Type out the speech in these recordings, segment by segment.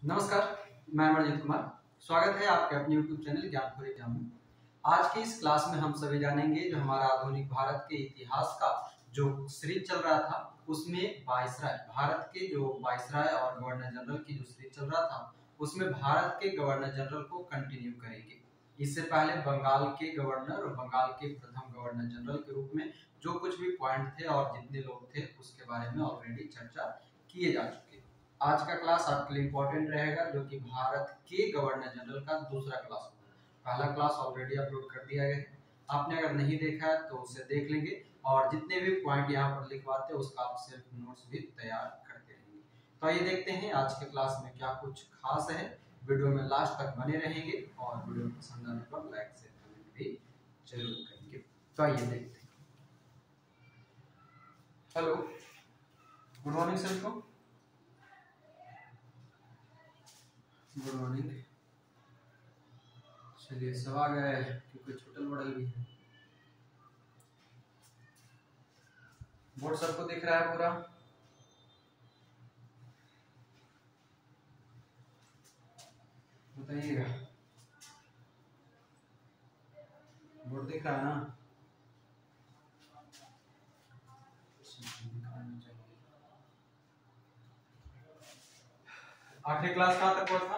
नमस्कार, मैं अमरजीत कुमार। स्वागत है आपके अपने YouTube चैनल ज्ञानपुरी ज्ञान में। आज की इस क्लास में हम सभी जानेंगे जो हमारा आधुनिक भारत के इतिहास का जो सीरीज चल रहा था उसमें वाइसराय, भारत के जो वाइसराय और गवर्नर जनरल की जो सीरीज चल रहा था उसमें भारत के गवर्नर जनरल को कंटिन्यू करेंगे। इससे पहले बंगाल के गवर्नर और बंगाल के प्रथम गवर्नर जनरल के रूप में जो कुछ भी पॉइंट थे और जितने लोग थे उसके बारे में ऑलरेडी चर्चा किए जा चुके। आज का क्लास आपके लिए इम्पोर्टेंट रहेगा जो कि भारत के गवर्नर जनरल का दूसरा क्लास होगा। पहला क्लास ऑलरेडी अपलोड कर दिया गया है, आपने अगर नहीं देखा है तो उसे देख लेंगे और जितने भी पॉइंट यहाँ पर लिखवाते हैं उसका आप सेल्फ नोट्स भी तैयार करते रहेंगे। तो आइए देखते हैं आज के क्लास में क्या कुछ खास है। वीडियो में लास्ट तक बने रहेंगे और वीडियो पसंद आने पर लाइक शेयर कमेंट भी जरूर करेंगे। तो आइए देखते हैं। हेलो, गुड मॉर्निंग सबको। Good morning. चलिए सब आ गए क्योंकि छोटल मॉडल भी है। बोर्ड सबको दिख रहा है पूरा? बताइएगा, बोर्ड दिख रहा है ना? आखिरी क्लास कहाँ तक हुआ था?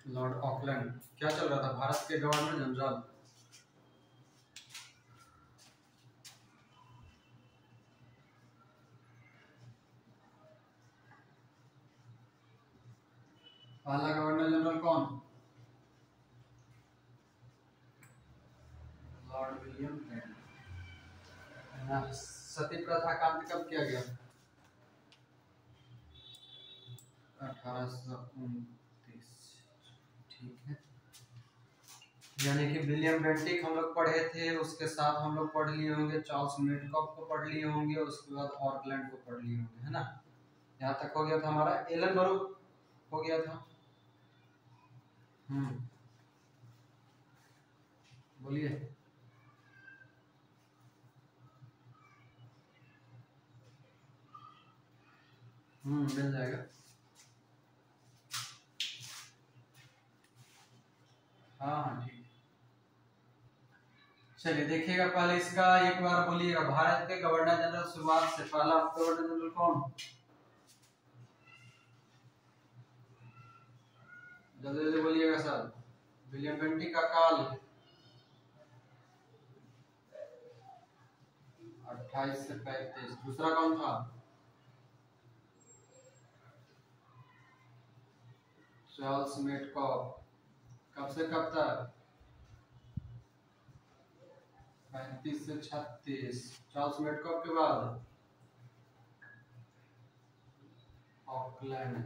लॉर्ड ऑकलैंड क्या चल रहा था? भारत के गवर्नर जनरल। पहला गवर्नर जनरल कौन? Lord William Bentinck. सती प्रथा का अंत कब किया गया? 1829। ठीक है, यानी कि विलियम बेंटिक हम लोग पढ़े थे, उसके साथ हम लोग पढ़ लिए होंगे चार्ल्स मेडकॉफ को पढ़ लिए होंगे, उसके बाद ऑकलैंड को पढ़ लिए होंगे, है ना? यहाँ तक हो गया था हमारा। एलन बरो हो गया था। बोलिए। मिल जाएगा। हाँ ठीक। चलिए देखिएगा, पहले इसका एक बार बोलिएगा। भारत के गवर्नर जनरल शुरुआत से पहला गवर्नर जनरल कौन? जल्दी जल्दी बोलिएगा सर। विलियम बेंटिक का काल 28 से 35। दूसरा कौन था? Charles Metcalfe. कब से कब तक? 35 से 36। चार्ल्स मेडकॉफ के बाद ऑकलैंड।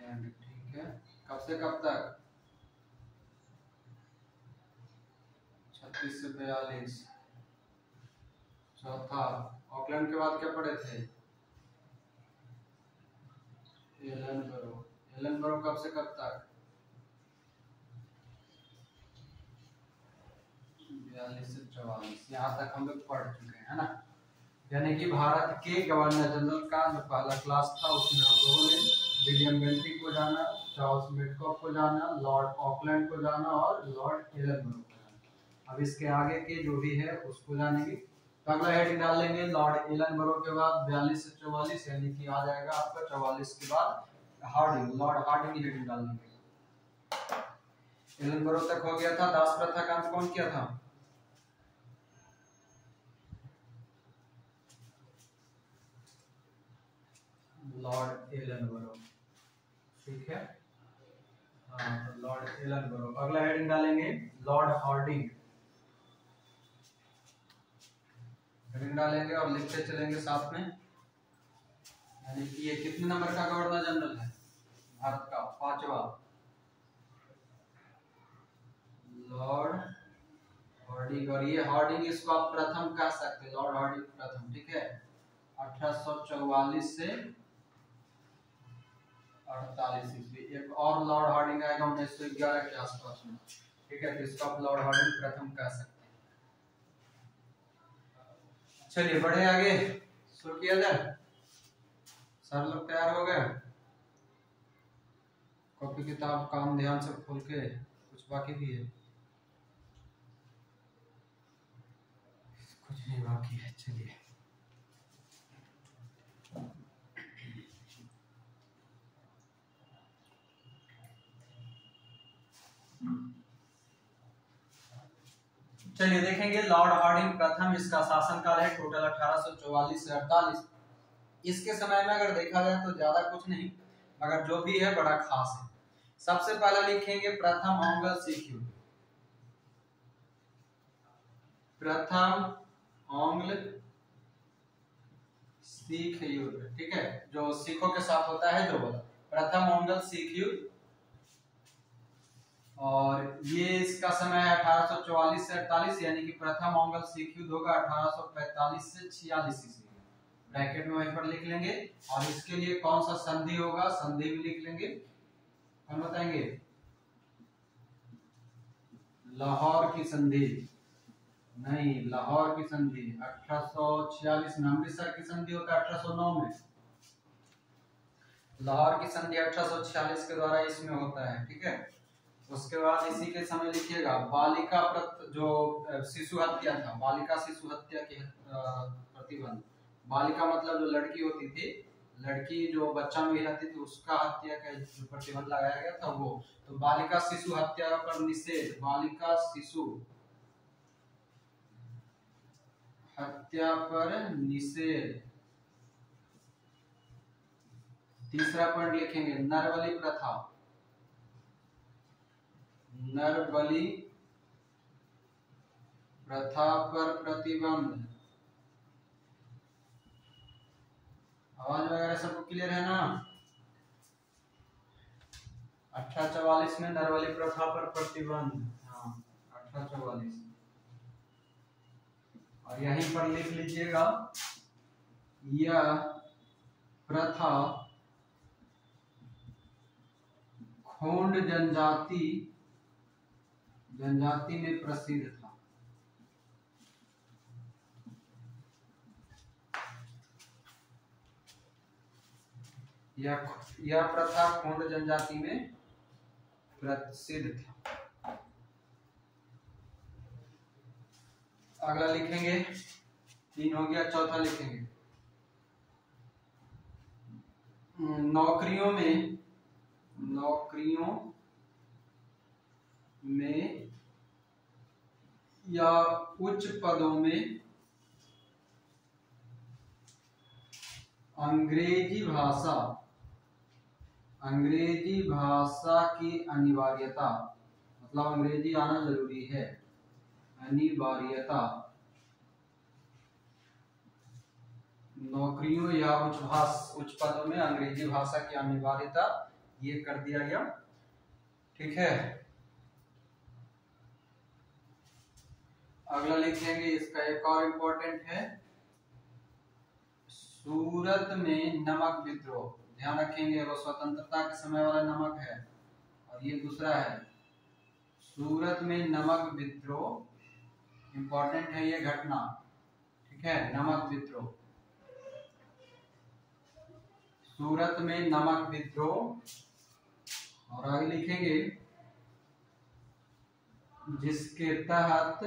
ठीक है, कब से कब तक? 36 से 42। चौथा ऑकलैंड के बाद क्या पढ़े थे? एलन बरो। एलन बरो कब से कब तक? 42 से 44। यहाँ तक हम लोग पढ़ चुके हैं, है ना? यानी कि भारत के गवर्नर जनरल का जो पहला क्लास था उसमें हम लोगों ने विलियम बेंटिक को जाना, चार्ल्स मेडकॉफ को जाना, लॉर्ड ऑकलैंड को जाना और लॉर्ड एलन बरो को जाना। अब इसके आगे के जो भी है उसको जानेंगे। तो अगला हेडिंग डाल लेंगे लॉर्ड एलन बरो के बाद 42 से 44, यानी कि आ जाएगा आपका 44 के बाद हार्डिंग, लॉर्ड हार्डिंग हेडिंग डाल लेंगे। एलन बरो तक हो गया था। दास प्रथा का अंत कौन किया था? लॉर्ड एलन बरो। ठीक है, हाँ तो लॉर्ड एलन बरो। अगला हेडिंग डालेंगे लॉर्ड हार्डिंग। हेडिंग डालेंगे और लिखते चलेंगे साथ में। यानी कि ये कितने नंबर का गवर्नर जनरल है भारत का? 5वां लॉर्ड हार्डिंग। और ये हार्डिंग इसको आप प्रथम कह सकते हैं, लॉर्ड हार्डिंग प्रथम। ठीक है, 1844 से 48 ईस्वी। एक और लॉर्ड हार्डिंग आएगा 1911 के आसपास में, ठीक है, तो इसको आप लॉर्ड हार्डिंग प्रथम कह सकते हैं। चलिए बढ़े आगे, शुरू किया जाए। सर लोग तैयार हो गए? कॉपी किताब काम ध्यान से खोल के, कुछ बाकी भी है? कुछ नहीं बाकी है। चलिए चलिए देखेंगे लॉर्ड हार्डिंग प्रथम, इसका शासनकाल है टोटल 1844 से 48। इसके समय में अगर देखा जाए तो ज्यादा कुछ नहीं, मगर जो भी है बड़ा खास है। सबसे पहले लिखेंगे प्रथम ओंगल सिख युद्ध। प्रथम ओंगल सिख युद्ध, ठीक है, जो सिखों के साथ होता है, जो बोला प्रथम ओंगल सिख युद्ध। और ये इसका समय है 1844 से 48, यानी कि प्रथम ओंगल सिख युद्ध होगा 1845 से 46 ईस्वी में। ब्रैकेट में वहीं पर लिख लेंगे। और इसके लिए कौन सा संधि होगा, संधि भी लिख लेंगे। हम बताएंगे लाहौर की संधि, नहीं लाहौर की संधि 1846 में। अमृतसर की संधि होता है 1809 में। लाहौर की संधि 1846 के द्वारा इसमें होता है, ठीक है। उसके बाद इसी के समय लिखिएगा बालिका जो शिशु हत्या था, बालिका शिशु हत्या के प्रतिबंध। बालिका मतलब जो लड़की होती थी, लड़की जो बच्चा में रहती थी, उसका हत्या का जो प्रतिबंध लगाया गया था वो। तो बालिका शिशु हत्या पर निषेध, बालिका शिशु हत्या पर निषेध। तीसरा पॉइंट लिखेंगे नरबलि प्रथा, नरबलि प्रथा पर प्रतिबंध। आवाज वगैरह सबको क्लियर है ना? 1844 में नरबलि प्रथा पर प्रतिबंध, हाँ 1844। और यहीं पर लिख लीजिएगा यह प्रथा खोंड जनजाति में प्रसिद्ध था। यह प्रथा खोंड जनजाति में प्रसिद्ध था। अगला लिखेंगे, 3 हो गया, चौथा लिखेंगे नौकरियों में या उच्च पदों में अंग्रेजी भाषा की अनिवार्यता, मतलब अंग्रेजी आना जरूरी है, अनिवार्यता। नौकरियों या उच्च पदों में अंग्रेजी भाषा की अनिवार्यता, ये कर दिया गया, ठीक है। अगला लिखेंगे, इसका एक और इम्पोर्टेंट है सूरत में नमक विद्रोह। ध्यान रखेंगे वो स्वतंत्रता के समय वाला नमक है, और ये दूसरा है सूरत में नमक विद्रोह। इम्पोर्टेंट है ये घटना, ठीक है, नमक विद्रोह, सूरत में नमक विद्रोह। और आगे लिखेंगे जिसके तहत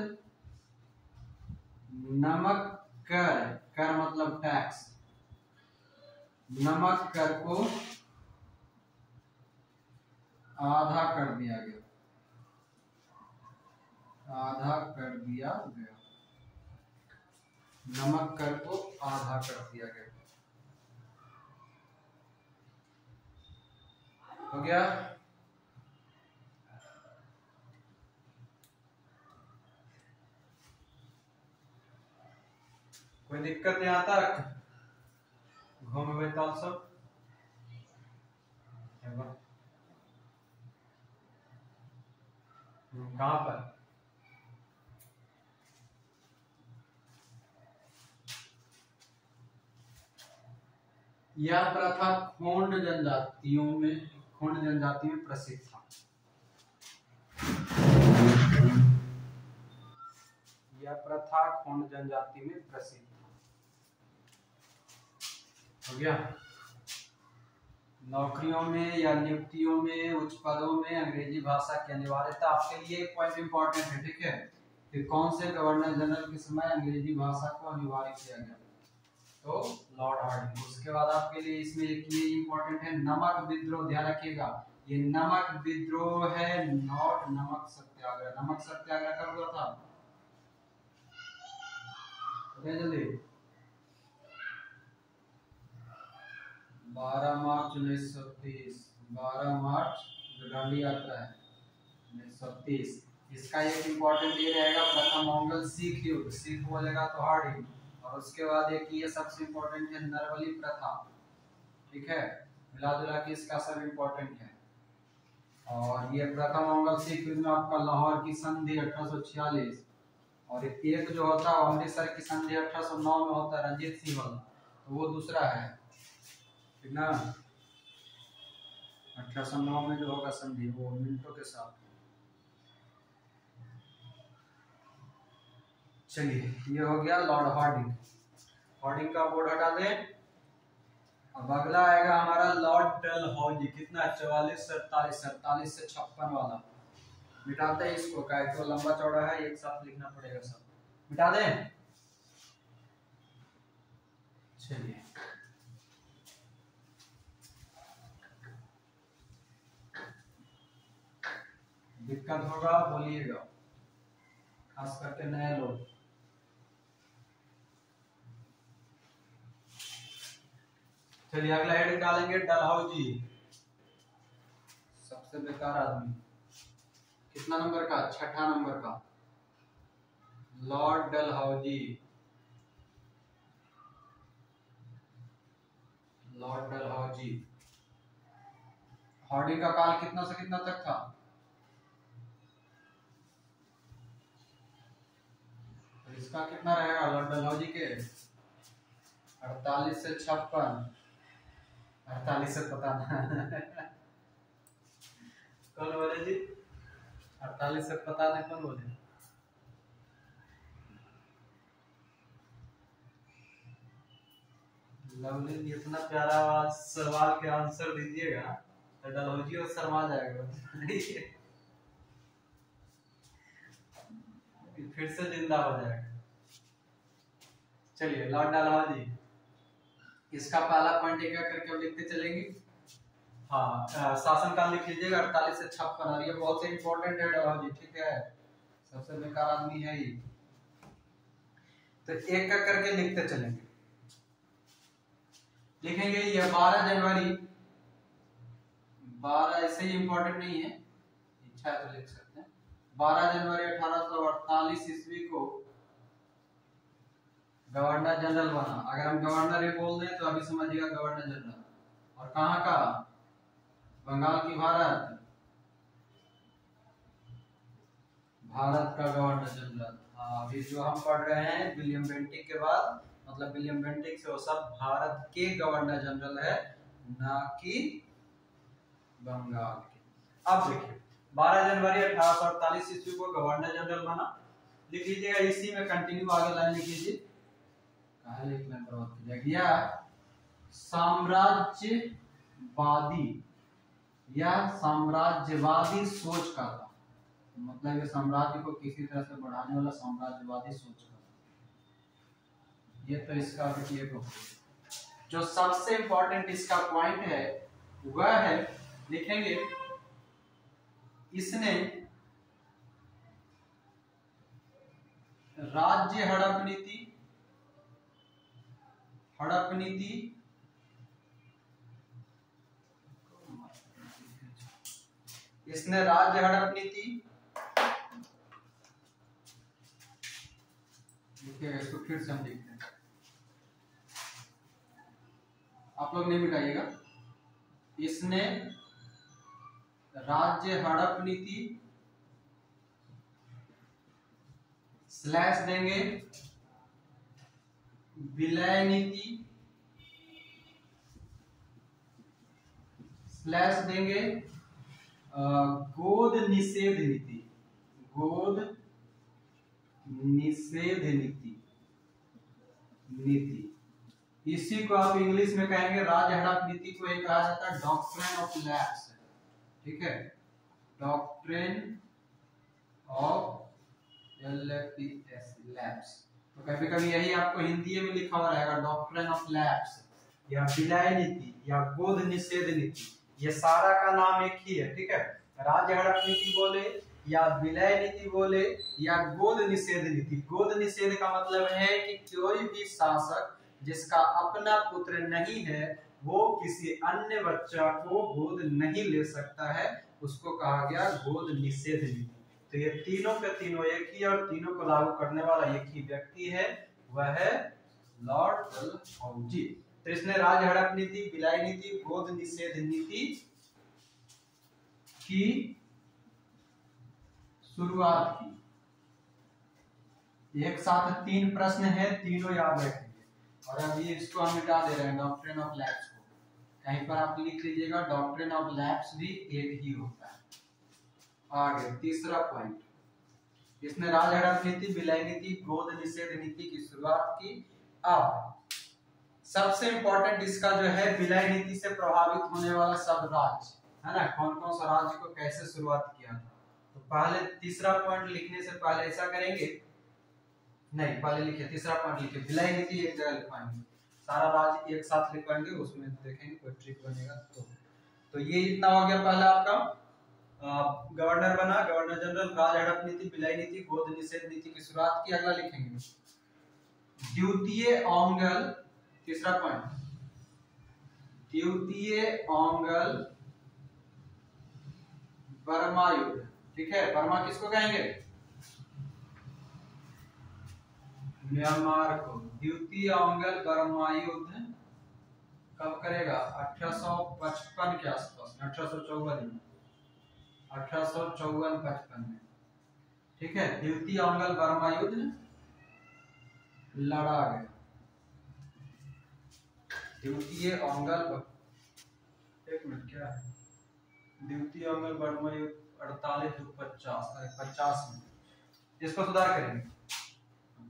नमक कर मतलब टैक्स, नमक कर को आधा कर दिया गया, नमक कर को आधा कर दिया गया। हो गया? कोई दिक्कत यहाँ तक? घूम बैताल सब कहाँ पर? यह प्रथा खोंड जनजाति में प्रसिद्ध था। प्रथा खोंड जनजाति में प्रसिद्ध था। हो गया। नौकरियों में या नियुक्तियों में, उच्च पदों में अंग्रेजी भाषा की अनिवार्यता। आपके लिए एक पॉइंट इंपॉर्टेंट है, ठीक है, कि कौन से गवर्नर जनरल के समय अंग्रेजी भाषा को अनिवार्य किया गया, तो लॉर्ड हार्डिंग। उसके बाद आपके लिए इसमें एक ये इंपॉर्टेंट है, नमक विद्रोह। ध्यान रखिएगा, ये नमक विद्रोह है, नॉट नमक सत्याग्रह। नमक सत्याग्रह कब हुआ था, जल्दी 12 मार्च 1930। 12 मार्च जो दांडी यात्रा है 1930। इसका एक इंपॉर्टेंट ये रहेगा, प्रथम मंगल सिख युद्ध। सिख बोलेगा तो हार्डिंग। और उसके बाद एक ये सबसे इंपॉर्टेंट है, नरवली प्रथा। ठीक है, मिला जुला के इसका सब इंपॉर्टेंट है। और ये प्रथम मंगल सिख युद्ध में आपका लाहौर की संधि 1846, और एक जो होता है अमृतसर की संधि 1809 में होता है, रंजीत सिंह वाला, तो वो दूसरा है, ठीक ना। 1809 में जो होगा संधि वो मिनटों के साथ। चलिए, ये हो गया लॉर्ड हार्डिंग। हार्डिंग का बोर्ड हटा दें। अब अगला आएगा हमारा लॉर्ड डलहौजी। कितना, 44 से 47, 47 से 56 वाला। मिटाते हैं इसको, क्या तो लंबा चौड़ा है, एक साथ लिखना पड़ेगा सब। मिटा दें। चलिए, दिक्कत होगा बोलिएगा, खास करके नए लोग। चलिए, अगला हेड निकालेंगे, डलहौजी। सबसे बेकार आदमी। कितना नंबर का, 6ठा नंबर का, Lord Dalhousie. Lord Dalhousie. Hardinge का काल कितना से कितना तक था, तो इसका कितना रहेगा लॉर्ड डलहौजी के, 48 से 56। 48 से पता ना कौन बोले जी, 48 से पता नहीं कौन बोले। लवली, इतना प्यारा सवाल के आंसर दीजिएगा तो डलहौजी और शर्मा जाएगा फिर से जिंदा हो जाएगा। चलिए, लॉर्ड डलहौजी। इसका पहला पॉइंट एक करके हम लिखते चलेंगे। हाँ, शासनकाल लिख लीजिएगा 48 से 56। और ये बहुत से इंपॉर्टेंट है डलहौजी, ठीक है, सबसे बेकार आदमी है ये, तो एक का करके लिखते चलेंगे। लिखेंगे ये 12 जनवरी। 12 ऐसे ही इंपॉर्टेंट नहीं है, इच्छा है तो लिख सकते हैं। 12 जनवरी 1848 ईस्वी को गवर्नर जनरल बना। अगर हम गवर्नर ही बोल दें तो अभी समझिएगा गवर्नर जनरल। और कहाँ का, बंगाल की भारत का गवर्नर जनरल। अभी जो हम पढ़ रहे हैं विलियम बेंटिक के बाद, मतलब विलियम बेंटिक से वो सब भारत के गवर्नर जनरल है, ना कि बंगाल के। अब देखिए, 12 जनवरी 1848 ईस्वी को गवर्नर जनरल बना। लिख लीजिएगा, इसी में कंटिन्यू आगे लाइन लिख लीजिए, कहाँ लिखना बर्बाद किया। साम्राज्यवादी या साम्राज्यवादी सोच का था, मतलब ये साम्राज्य को किसी तरह से बढ़ाने वाला साम्राज्यवादी सोच का। ये तो इसका ये को जो सबसे इंपॉर्टेंट इसका पॉइंट है वह है, लिखेंगे, इसने राज्य हड़प नीति इसने राज्य हड़प नीति, देखिएगा इसको फिर से हम देखते हैं, आप लोग नहीं मिटाइएगा। इसने राज्य हड़प नीति स्लैश देंगे विलय नीति स्लैश देंगे गोद निषेध नीति। गोद निषेध नीति। इसी को आप इंग्लिश में कहेंगे राज हड़प नीति को एक कहा जाता है डॉक्ट्रिन ऑफ लैप्स। ठीक है, डॉक्ट्रिन ऑफ लैप्स। तो कभी कभी यही आपको हिंदी में लिखा हुआ रहेगा डॉक्ट्रिन ऑफ लैप्स या विलय नीति या गोद निषेध नीति, ये सारा का नाम एक ही है। ठीक है, राज हड़प नीति बोले या विलय नीति बोले या गोद निषेध नीति। गोद निषेध का मतलब है कि कोई भी शासक जिसका अपना पुत्र नहीं है वो किसी अन्य बच्चा को गोद नहीं ले सकता है, उसको कहा गया गोद निषेध नीति। तो ये तीनों के तीनों एक ही और तीनों को लागू करने वाला एक ही व्यक्ति है, वह है लॉर्ड डलहौजी। तो इसने राज हड़प नीति, विलय नीति, गोद निषेध नीति की शुरुआत की। एक साथ 3 प्रश्न हैं, तीनों याद रखेंगे। और अभी इसको हम मिटा दे रहे हैं डॉक्ट्रिन ऑफ लैप्स को। कहीं पर आप लिख लीजिएगा डॉक्ट्रिन ऑफ लैप्स भी एक ही होता है। आगे तीसरा पॉइंट, इसने राज हड़प नीति, विलय नीति, गोद निषेध नीति की शुरुआत की। अब सबसे इंपॉर्टेंट इसका जो है विलय नीति से प्रभावित होने वाला सब राज्य है ना, कौन कौन सा राज्य को कैसे शुरुआत किया था। तो पहले तीसरा पॉइंट लिखने से पहले ऐसा करेंगे, नहीं पहले लिखिए तीसरा पॉइंट लिखिए, विलय नीति एक जगह लिखवाएंगे, सारा राज्य एक साथ लिखवाएंगे, उसमें देखेंगे कोई ट्रिक बनेगा। तो ये इतना हो गया पहला आपका गवर्नर बना, गवर्नर जनरल, राज हड़प नीति, विलय नीति, गोद निषेध नीति की शुरुआत की। अगला लिखेंगे द्वितीय ओंगल, तीसरा पॉइंट द्वितीय ओंगल बर्मा युद्ध। ठीक है, बर्मा किसको कहेंगे, म्यांमार को। द्वितीय ओंगल बर्मा युद्ध कब करेगा, 1855 के आसपास, 1854-55 में। ठीक है, द्वितीय ओंगल बर्मा युद्ध लड़ा गया। द्वितीय ओंगल, एक मिनट क्या है, द्वितीय ओंगल बर्मा युद्ध 48-50 में। इसको सुधार करेंगे,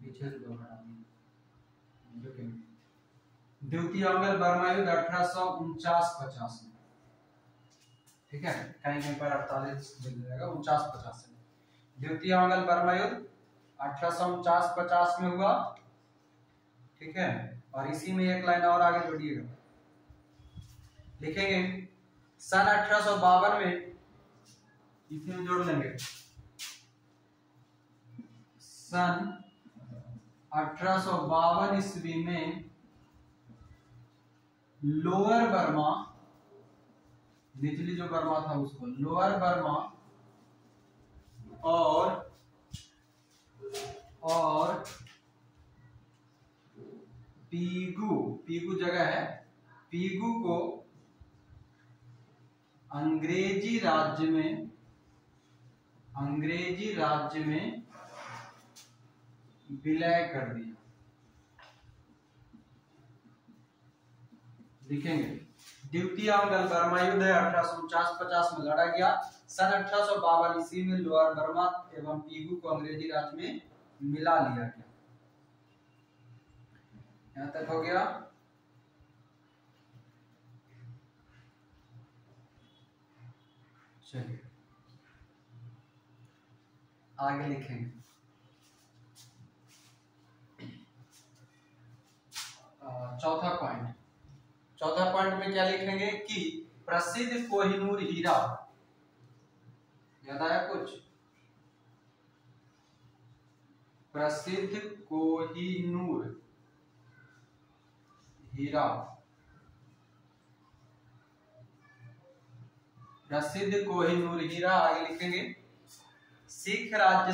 पीछे से द्वितीय ओंगल बर्मा युद्ध 1849-50 में। ठीक है, कहीं कहीं पर 48 मिल जाएगा, 49-50 में। द्वितीय ओंगल बर्मा युद्ध 1849-50 में हुआ। ठीक है, और इसी में एक लाइन और आगे जोड़िएगा, लिखेंगे सन 1852 में, इसमें जोड़ लेंगे सन 1852 ईस्वी में लोअर बर्मा, निचली जो बर्मा था उसको लोअर बर्मा और पीगू जगह है, पीगू को अंग्रेजी राज्य में विलय कर दिया। लिखेंगे द्वितीय ओंगल बर्मा युद्ध 1849-50 में लड़ा गया। सन 1852 ईस्वी में लोअर बर्मा एवं पीगू को अंग्रेजी राज्य में मिला लिया गया। यहां तक हो गया। चलिए आगे लिखेंगे, चौथा पॉइंट में क्या लिखेंगे कि प्रसिद्ध कोहिनूर हीरा, याद आया कुछ, प्रसिद्ध कोहिनूर हीरा, प्रसिद्ध कोहिनूर हीरा। आगे लिखेंगे सिख राज्य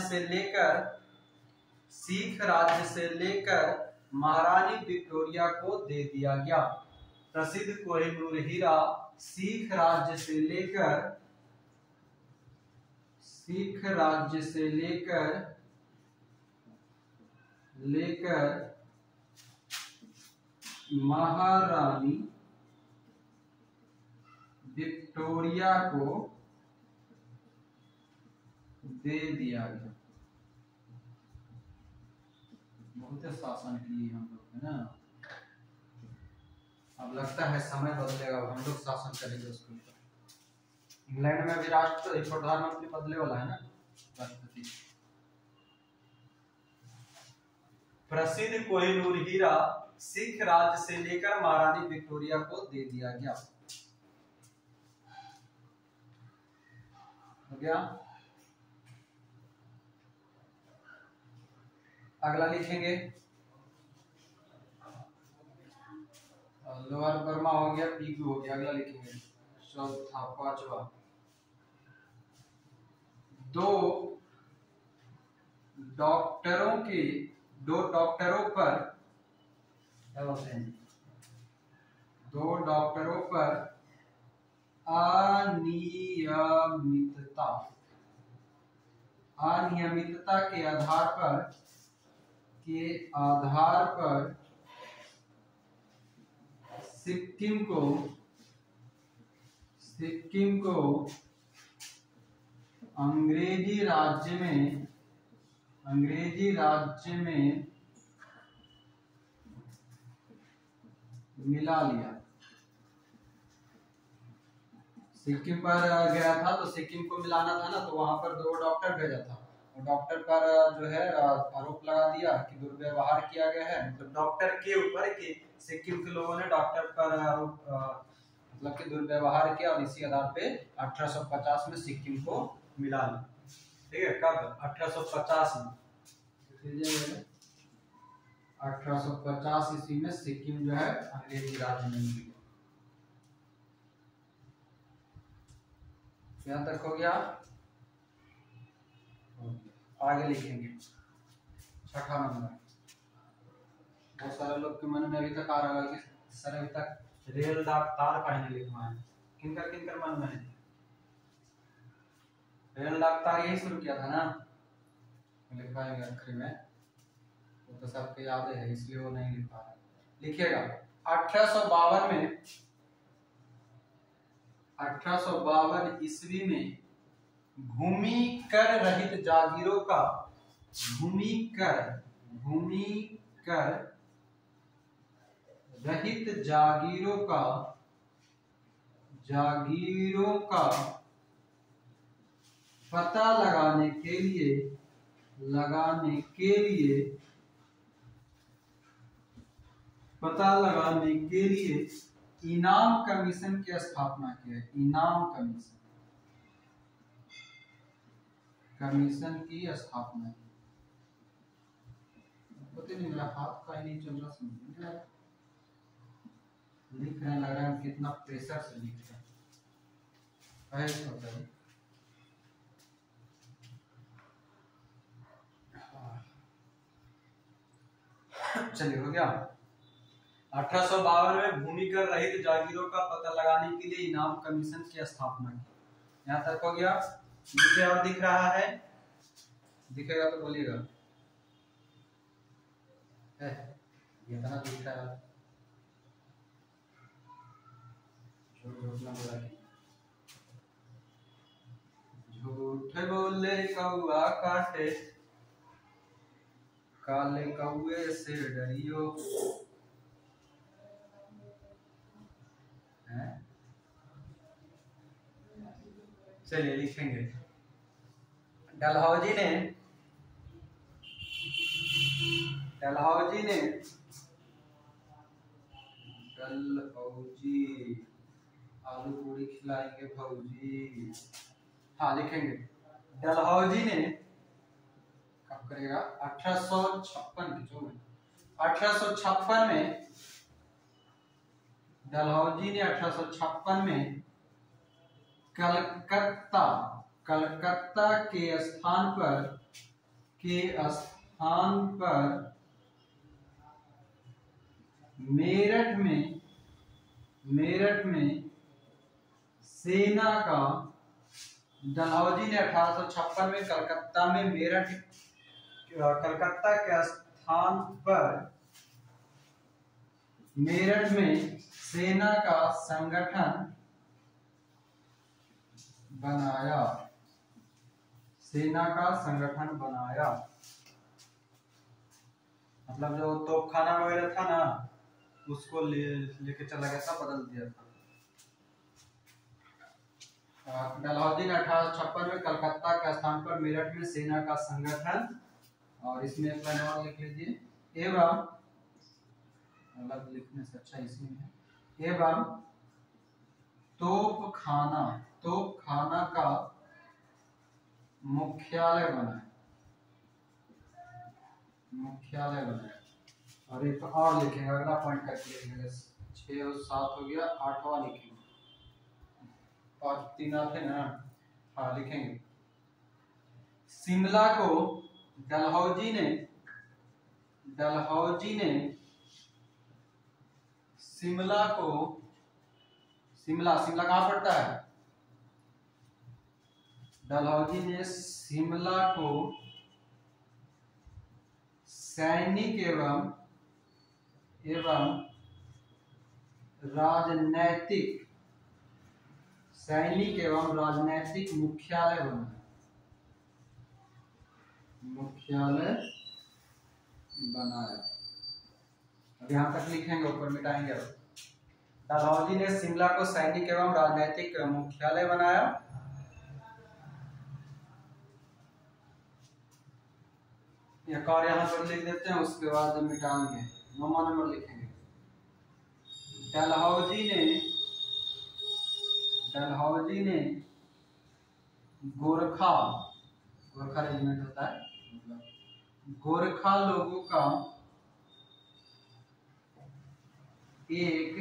से लेकर महारानी विक्टोरिया को दे दिया गया। प्रसिद्ध कोहिनूर हीरा सिख राज्य से लेकर महारानी विक्टोरिया को दे दिया गया। बहुत शासन किए हम लोग, है ना। अब लगता है समय बदलेगा, हम लोग शासन करेंगे उसके ऊपर। इंग्लैंड में भी राष्ट्र प्रधानमंत्री बदले वाला है ना, राष्ट्रपति। प्रसिद्ध कोहिनूर हीरा सिख राज से लेकर महारानी विक्टोरिया को दे दिया गया। हो गया। अगला लिखेंगे, लोअर बर्मा हो गया, पीगू हो गया। अगला लिखेंगे चौथा पांचवा, दो डॉक्टरों पर अनियमितता के आधार पर सिक्किम को अंग्रेजी राज्य में मिला लिया। सिक्किम पर गया था तो सिक्किम को मिलाना था ना, तो वहां पर 2 डॉक्टर भेजा था, और डॉक्टर पर जो है आरोप लगा दिया कि दुर्व्यवहार किया गया है। मतलब डॉक्टर के ऊपर कि सिक्किम के लोगों ने डॉक्टर पर आरोप मतलब कि दुर्व्यवहार किया, और इसी आधार पे 1850 में सिक्किम को मिला लिया। ठीक है, कब? 1850 में। 1850 ईस्वी में सिक्किम जो है अंग्रेजी राज्य में मिल गया। यहाँ तक हो गया। आगे लिखेंगे छठा नंबर। बहुत सारे लोग के मन में अभी तक आ रहा है कि सर अभी तक रेल तार का ही लिखवा है। किनकर मन में है? रेल तार यही शुरू किया था ना, लिखवाएंगे आखिरी में, वो तो सबको याद है इसलिए वो नहीं लिख पा रहा। लिखिएगा 1852 ईस्वी में भूमि कर रहित जागीरों का पता लगाने के लिए इनाम कमीशन की स्थापना की है। इनाम कमीशन की स्थापना की। पता नहीं मेरा हाथ का ही नहीं चल रहा, समझ नहीं आ रहा। लिख रहे हैं, लग रहा है कितना प्रेशर से लिख रहे हैं। चलिए हो गया। 1852 में भूमि कर रहित जागीरों का पता लगाने के लिए इनाम कमीशन की स्थापना की। यहाँ तक हो गया। नीचे और दिख रहा है, दिखेगा तो बोलिएगा। इतना दिख रहा है, झूठ बोले कौआ काटे, काले कौए से डरियो। चलिए लिखेंगे, डलहौजी आलू पूरी खिलाएंगे भौजी। हाँ लिखेंगे, डलहौजी ने कब करेगा? 1856 में डलहौजी ने 1856 में कलकत्ता के स्थान पर मेरठ में सेना का, डलहौजी ने 1856 में कलकत्ता के स्थान पर मेरठ में सेना का संगठन बनाया। मतलब जो तोपखाना वगैरह था ना, उसको लेके चला गया था, बदल दिया था। डलहौजी ने 1856 में कलकत्ता के स्थान पर मेरठ में सेना का संगठन, और इसमें एक लाइन और लिख लीजिए, एवं अलग लिखने से अच्छा इसी में है, एवं तोपखाना का मुख्यालय बनाया। और एक और लिखेंगे, अगला पॉइंट करके लिखेंगे, 6 और 7 हो गया, 8वां लिखेंगे, 5 3 आते ना, हाँ लिखेंगे। शिमला को डलहौजी ने शिमला कहाँ पड़ता है? डलहौजी ने शिमला को सैनिक एवं राजनैतिक मुख्यालय बनाया। अब यहाँ तक लिखेंगे, ऊपर मिटाएंगे। अब डलहौजी ने शिमला को सैनिक एवं राजनैतिक मुख्यालय बनाया। एक और यहाँ पर लिख देते हैं, उसके बाद मिटाएंगे। 9वां नंबर लिखेंगे, डलहौजी ने गोरखा रेजिमेंट होता है, गोरखा लोगों का एक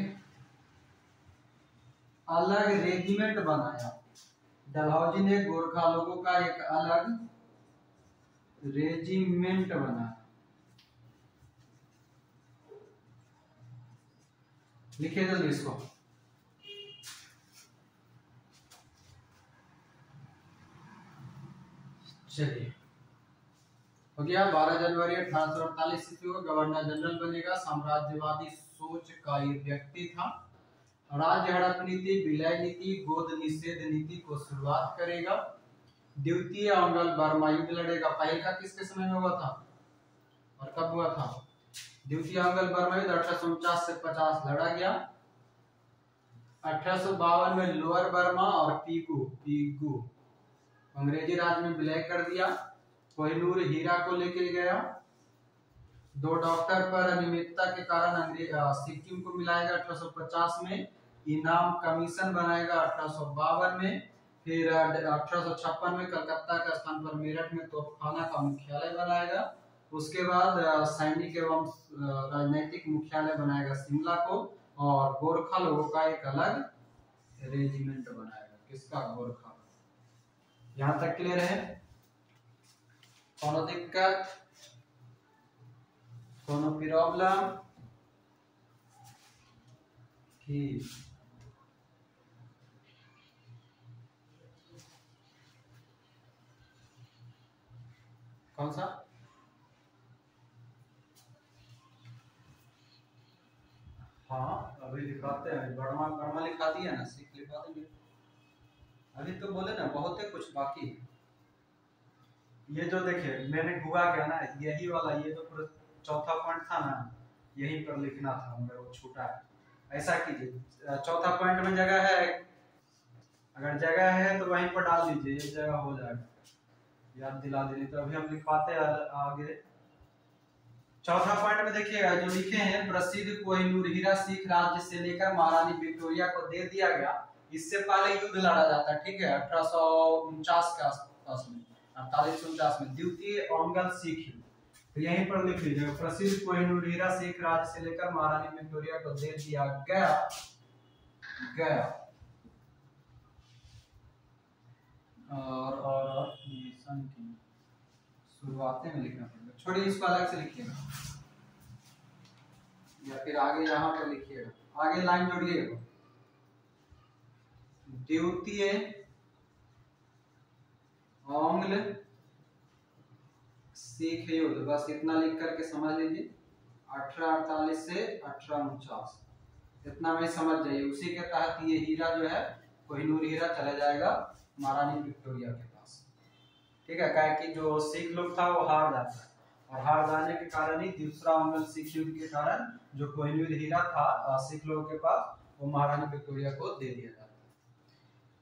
अलग रेजिमेंट बनाया। डलहौजी ने गोरखा लोगों का एक अलग रेजिमेंट बनाया। लिखिए जल्दी इसको। चलिए, हो गया। 12 जनवरी 1848 ईस्वी को गवर्नर जनरल बनेगा। साम्राज्यवादी सोच का ये व्यक्ति था। राज्य हड़प नीति, विलय नीति, गोद निषेध नीति को शुरुआत करेगा। द्वितीय अंगल बर्मा युद्ध लड़ेगा। पहले का किसके समय में हुआ था और कब हुआ था? द्वितीय अंगल बर्मा युद्ध 1849 से 50 लड़ा गया। 1852 में लोअर बर्मा और पीगू अंग्रेजी राज में विलय कर दिया। कोहिनूर हीरा को लेकर गया। 2 डॉक्टर पर अनियमितता के कारण सिक्किम को मिलाएगा 1850 में। इनाम कमीशन बनाएगा 1852 में। फिर 1856 में कलकत्ता के स्थान पर मेरठ में तोपखाना का मुख्यालय बनाएगा। उसके बाद सैनिक एवं राजनीतिक मुख्यालय बनाएगा शिमला को, और गोरखा लोगों का एक अलग रेजिमेंट बनाएगा। किसका? गोरखा। यहां तक क्लियर है? कोनो दिक्कत, कोनो प्रॉब्लम? ठीक, कौन सा? हाँ अभी लिखाते हैं, बर्मा लिखा दिया ना, सिख लिखा देंगे। अभी तो बोले ना, बहुत है कुछ बाकी। ये जो देखिए मैंने हुआ क्या ना, यही वाला, ये जो पूरा चौथा पॉइंट था ना, यहीं पर लिखना था, मेरे को छूटा है। ऐसा कीजिए, चौथा पॉइंट में जगह है, अगर जगह है तो वहीं पर डाल दीजिए, एक जगह हो जाएगा। याद दिला देनी तो अभी हम लिखवाते आगे। चौथा पॉइंट में देखिएगा जो लिखे हैं, प्रसिद्ध कोहिनूर हीरा सिख राज्य से लेकर महारानी विक्टोरिया को दे दिया गया। इससे पहले युद्ध लड़ा जाता है, ठीक है, 1849 के आसपास में, 48-49 में द्वितीय अंगल सिख युद्ध। तो यहीं पर लिख लीजिएगा, प्रसिद्ध कोहिनूर हीरा सिख राज्य से लेकर महारानी विक्टोरिया को दे दिया गया। और मिशन की शुरुआतें में लिखना पड़ेगा, छोड़िए इसको अलग से लिखिएगा, या फिर आगे यहाँ पर लिखिएगा, आगे लाइन जोड़िएगा। द्वितीय आंग्ल सिख युद्ध, बस इतना लिख करके समझ लीजिए। 1848 से 1849 इतना में समझ जाइए। उसी के तहत ये हीरा जो है, कोहिनूर हीरा चला जाएगा महारानी विक्टोरिया के पास, ठीक है। क्या कि जो सिख लोग था वो हार जाता है, और हार जाने के कारण ही दूसरा मंगल सिख युद्ध के कारण जो कोहिनूर हीरा था सिख लोगों के पास, वो महारानी विक्टोरिया को दे दिया था।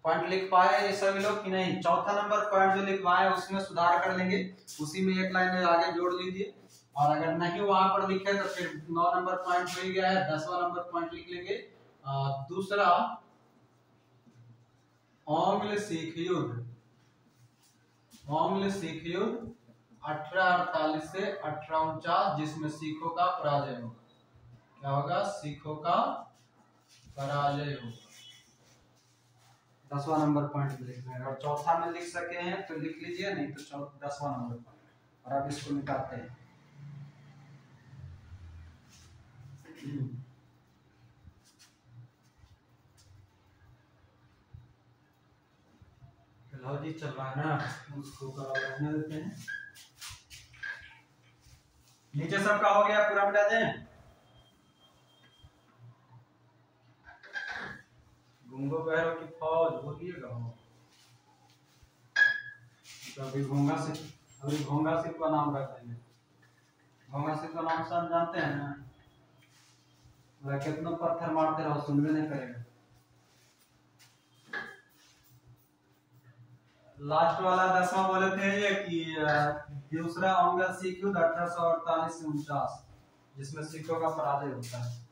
पॉइंट लिख पाए ये सभी लोग कि नहीं? चौथा नंबर पॉइंट जो लिखवाए उसमें सुधार कर लेंगे, उसी में एक लाइन आगे जोड़ लीजिए। और अगर नहीं वहां पर लिखे तो फिर 9 नंबर पॉइंट हो ही गया है, 10वां नंबर पॉइंट लिख लेंगे। दूसरा आंग्ल सिख युद्ध, आंग्ल सिख युद्ध 1848 से 1849, जिसमें सिखों का पराजय होगा। क्या होगा? सिखों का पराजय होगा। 10वां नंबर पॉइंट लिख रहे हैं। और चौथा में लिख सके हैं तो लिख लीजिए, नहीं तो 10वां नंबर पॉइंट। और अब इसको निकालते हैं। जी चल रहा है ना, उसको रहने देते हैं। नीचे सबका हो गया, पूरा मिटा दें। गुंगो बहरों की फौज बोलिएगा हो तो अभी घोंगा सिख का नाम रख देंगे। घोंगा सिख का नाम सब जानते हैं ना? कितना पत्थर मारते रहो सुनने नहीं करेगा। लास्ट वाला 10वां बोले थे ये कि दूसरा आंग्ल सिख युद्ध 1848 से 49, जिसमें सिखों का पराजय होता है।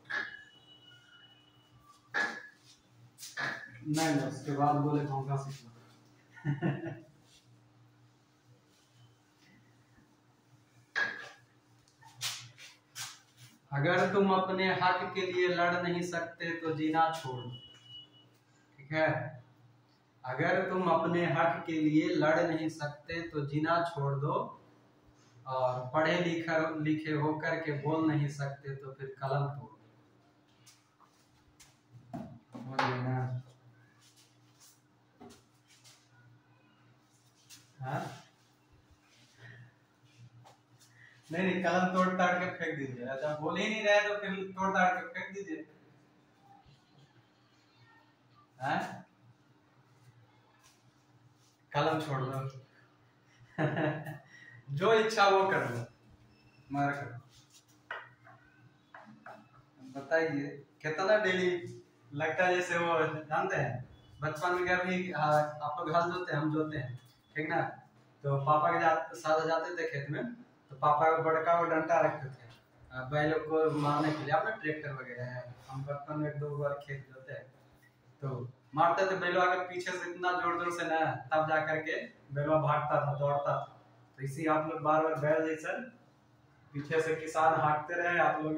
नहीं, उसके बाद बोले घोंगा सिख। अगर तुम अपने हक के लिए लड़ नहीं सकते तो जीना छोड़ दो। ठीक है? अगर तुम अपने हक के लिए लड़ नहीं सकते तो जीना छोड़ दो, और पढ़े लिखे होकर के बोल नहीं सकते तो फिर कलम तोड़ दो। हाँ? नहीं, कलम तोड़ ताड़ के फेंक दीजिए। जब बोल ही नहीं रहे तो फिर तोड़ ताड़ के फेंक दीजिए। हाँ? कलम छोड़ दो। जो इच्छा वो कर लो, मगर करो। बताइए कितना डेली लगता है? जैसे वो जानते हैं बचपन में कभी आप लोग हल जोते हैं, हम जोते हैं, ठीक ना? तो पापा के साथ जाते थे खेत में, तो पापा को बड़का वो डंडा रखते थे बैलों को मारने के लिए। आपने ट्रैक्टर वगैरह है, हम बचपन में 2 बार खेत जोते हैं तो मारते थे बैलों के पीछे से इतना जोर जोर से ना, तब जा करके बैलों भागता था, दौड़ता था। तो इसी आप लोग बार बार बैल जैसे पीछे से किसान भागते रहे, आप लोग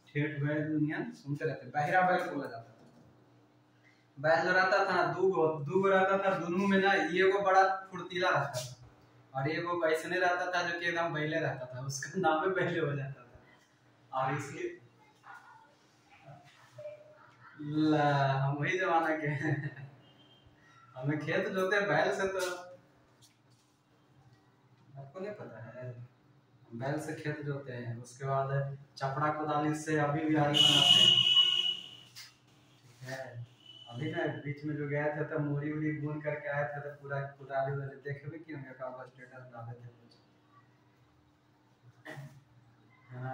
ठेठ बैल दुनिया सुनते रहते। बहिरा बैल बोला जाता था। बैल जो रहता था ना, दू रहता था, दोनों में ना ये वो बड़ा फुर्तीला रहता था, और ये वो ऐसने रहता था जो कि एकदम बैले रहता था, उसका नाम ही बैले हो जाता था। और इसलिए हम वही जमाना के हमें खेत जोते बैल से, तो आपको नहीं पता है? बैल से खेत जोते हैं, उसके बाद चपड़ा कुदाली से अभी भी आरी बनाते हैं। ठीक है? अभी ना बीच में जो गए थे तो मूरी उरी बुन करके आए थे, तो पूरा कुदाली वाले देखे भी कि उनका कागज स्टेटस डाले थे कुछ, है ना?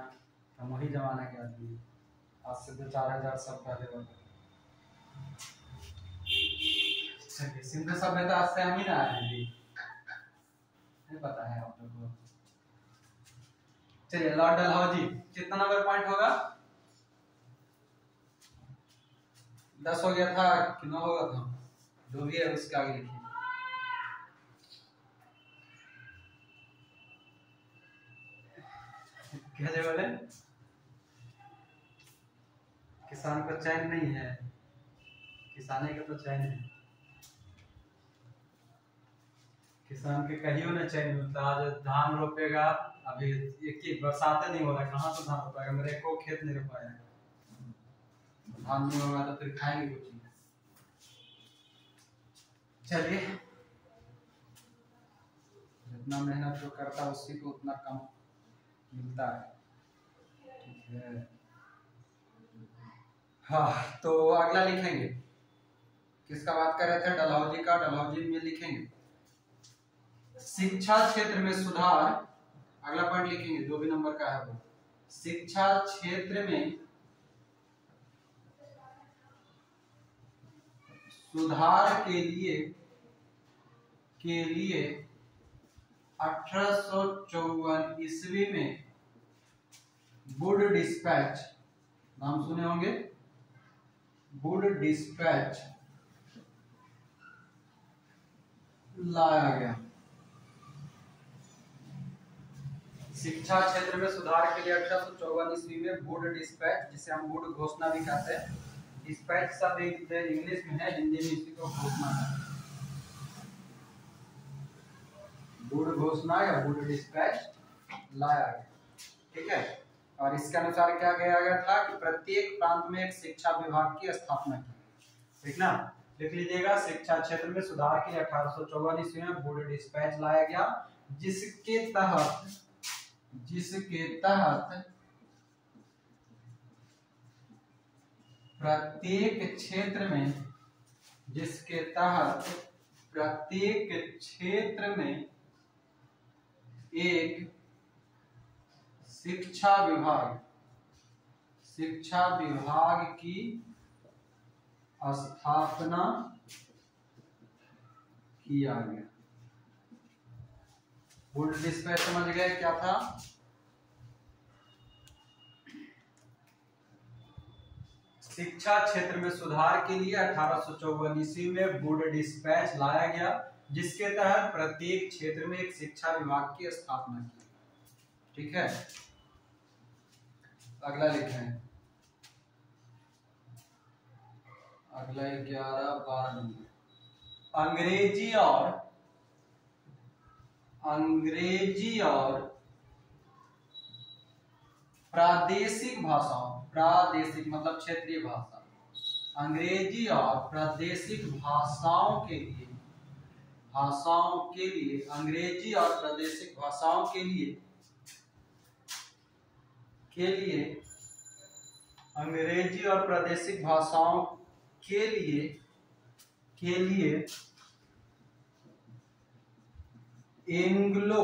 हम वही जमाना के आदमी, आज से 2-4 हजार साल पहले वाला। सिंधु सभ्यता आज से हम ही ना आए हैं, नहीं पता है आप लोगों को? चलिए, लॉर्ड डलहौजी कितना नंबर पॉइंट होगा? 10 हो गया था कि 9 होगा था? जो भी है उसके आगे लिखिए। क्या बोले? किसान को चैन नहीं है, किसाने का तो चैन है। किसान के कहियो ना चैन मिलता। आज धान रोपेगा, अभी एक बरसात नहीं हो रहा, कहाँ से धान रोपाएगा? मेरे को खेत नहीं रोपाया, धान नहीं होगा तो फिर खाएंगे कुछ नहीं। चलिए, जितना मेहनत जो करता है उसी को उतना कम मिलता है। ठीक है? हाँ, तो अगला लिखेंगे, किसका बात कर रहे थे? डलहौजी का। डलहौजी में लिखेंगे शिक्षा क्षेत्र में सुधार अगला पॉइंट लिखेंगे जो भी नंबर का है वो। शिक्षा क्षेत्र में सुधार के लिए 1854 ईस्वी में वुड डिस्पैच, नाम सुने होंगे, वुड डिस्पैच लाया गया। शिक्षा क्षेत्र में सुधार के लिए 1854 ईस्वी में वुड डिस्पैच, जिसे हम वुड घोषणा भी कहते हैं, डिस्पैच शब्द इंग्लिश में है, हिंदी में इसी को घोषणा है, वुड घोषणा या वुड डिस्पैच लाया गया। ठीक है, और इसके अनुसार क्या किया गया था कि प्रत्येक प्रांत में एक शिक्षा विभाग की स्थापना की। ठीक ना, लिख लीजिएगा, शिक्षा क्षेत्र में सुधार के लिए 1854 ईस्वी में वुड डिस्पैच लाया गया, जिसके तहत प्रत्येक क्षेत्र में एक शिक्षा विभाग की स्थापना किया गया। वुड डिस्पैच समझ गए क्या था? शिक्षा क्षेत्र में सुधार के लिए 1854 ईस्वी में वुड डिस्पैच लाया गया, जिसके तहत प्रत्येक क्षेत्र में एक शिक्षा विभाग की स्थापना की। ठीक है, अगला लिखें, अगला 11-12 नंबर, अंग्रेजी और प्रादेशिक भाषाओं, प्रादेशिक मतलब क्षेत्रीय भाषा, अंग्रेजी और प्रादेशिक भाषाओं के लिए अंग्रेजी और प्रादेशिक भाषाओं के लिए अंग्रेजी और प्रादेशिक भाषाओं के लिए एंग्लो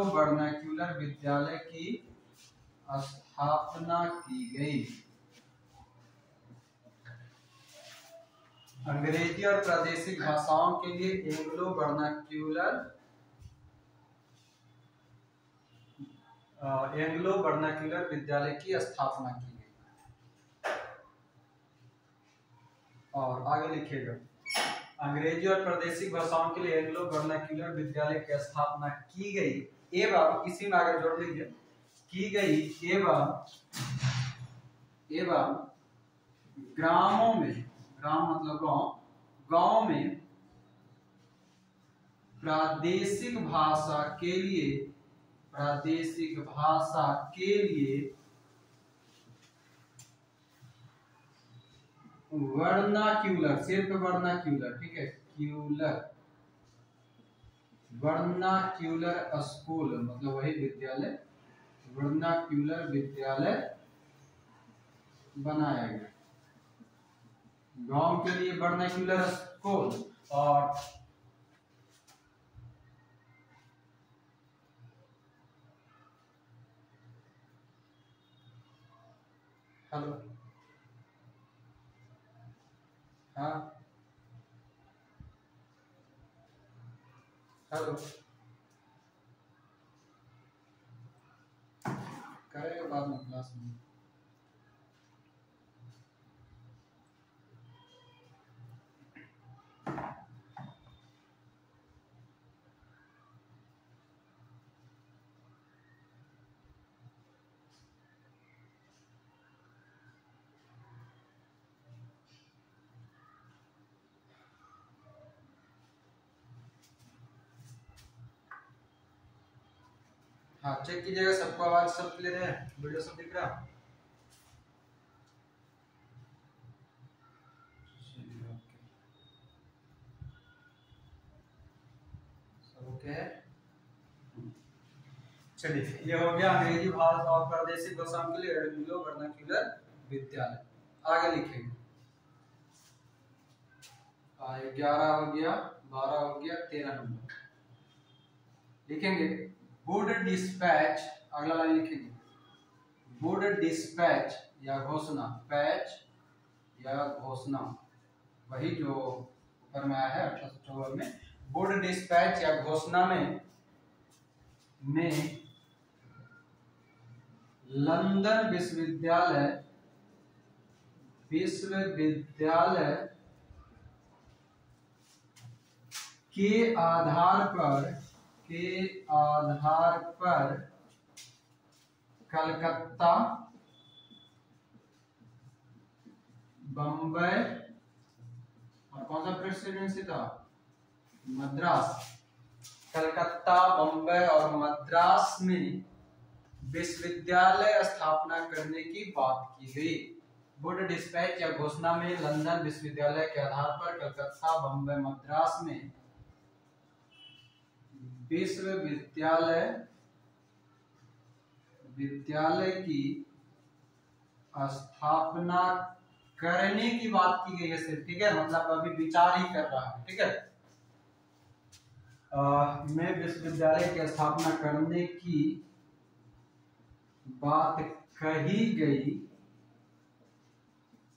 वर्नाक्यूलर विद्यालय की स्थापना की गई। अंग्रेजी और प्रादेशिक भाषाओं के लिए एंग्लो वर्नाक्यूलर विद्यालय की स्थापना की गई। और आगे लिखिएगा, अंग्रेजी और प्रादेशिक भाषाओं के लिए एंग्लो वर्नाक्यूलर विद्यालय की स्थापना की गई एवं, इसी में आगे जोड़ लीजिए, की गई एवं ग्रामों में, ग्राम मतलब गांव में प्रादेशिक भाषा के लिए वर्नाक्यूलर, सिर्फ वर्नाक्यूलर, ठीक है, वर्नाक्यूलर स्कूल मतलब वही विद्यालय, वर्नाक्यूलर विद्यालय बनाया गया। गांव के लिए वर्नाक्यूलर स्कूल और हेलो, हाँ हेलो, करेगा बाद में क्लास में। हाँ, चेक कीजिएगा, सबको आवाज सब क्लियर है, वीडियो सब दिख रहा है? ओके, चलिए, ये हो गया अंग्रेजी भाषा और प्रादेशिक भाषाओं के लिए एंग्लो वर्नाक्यूलर विद्यालय। आगे लिखेंगे 11 हो गया, 12 हो गया, 13 नंबर लिखेंगे वुड डिस्पैच। अगला लाइन लिखेंगे वुड डिस्पैच या घोषणा, पैच या घोषणा, वही जो ऊपर में आया है 1854 में। वुड डिस्पैच या घोषणा में लंदन विश्वविद्यालय के आधार पर कलकत्ता, बम्बई और कौन सा प्रेसिडेंसी था, मद्रास, कलकत्ता, बम्बई और मद्रास में विश्वविद्यालय स्थापना करने की बात की गई। वुड डिस्पैच या घोषणा में लंदन विश्वविद्यालय के आधार पर कलकत्ता, बम्बई, मद्रास में विद्यालय की स्थापना करने की बात की गई है सिर्फ, ठीक है, मतलब अभी विचार ही कर रहा है, ठीक है। में विश्वविद्यालय की स्थापना करने की बात कही गई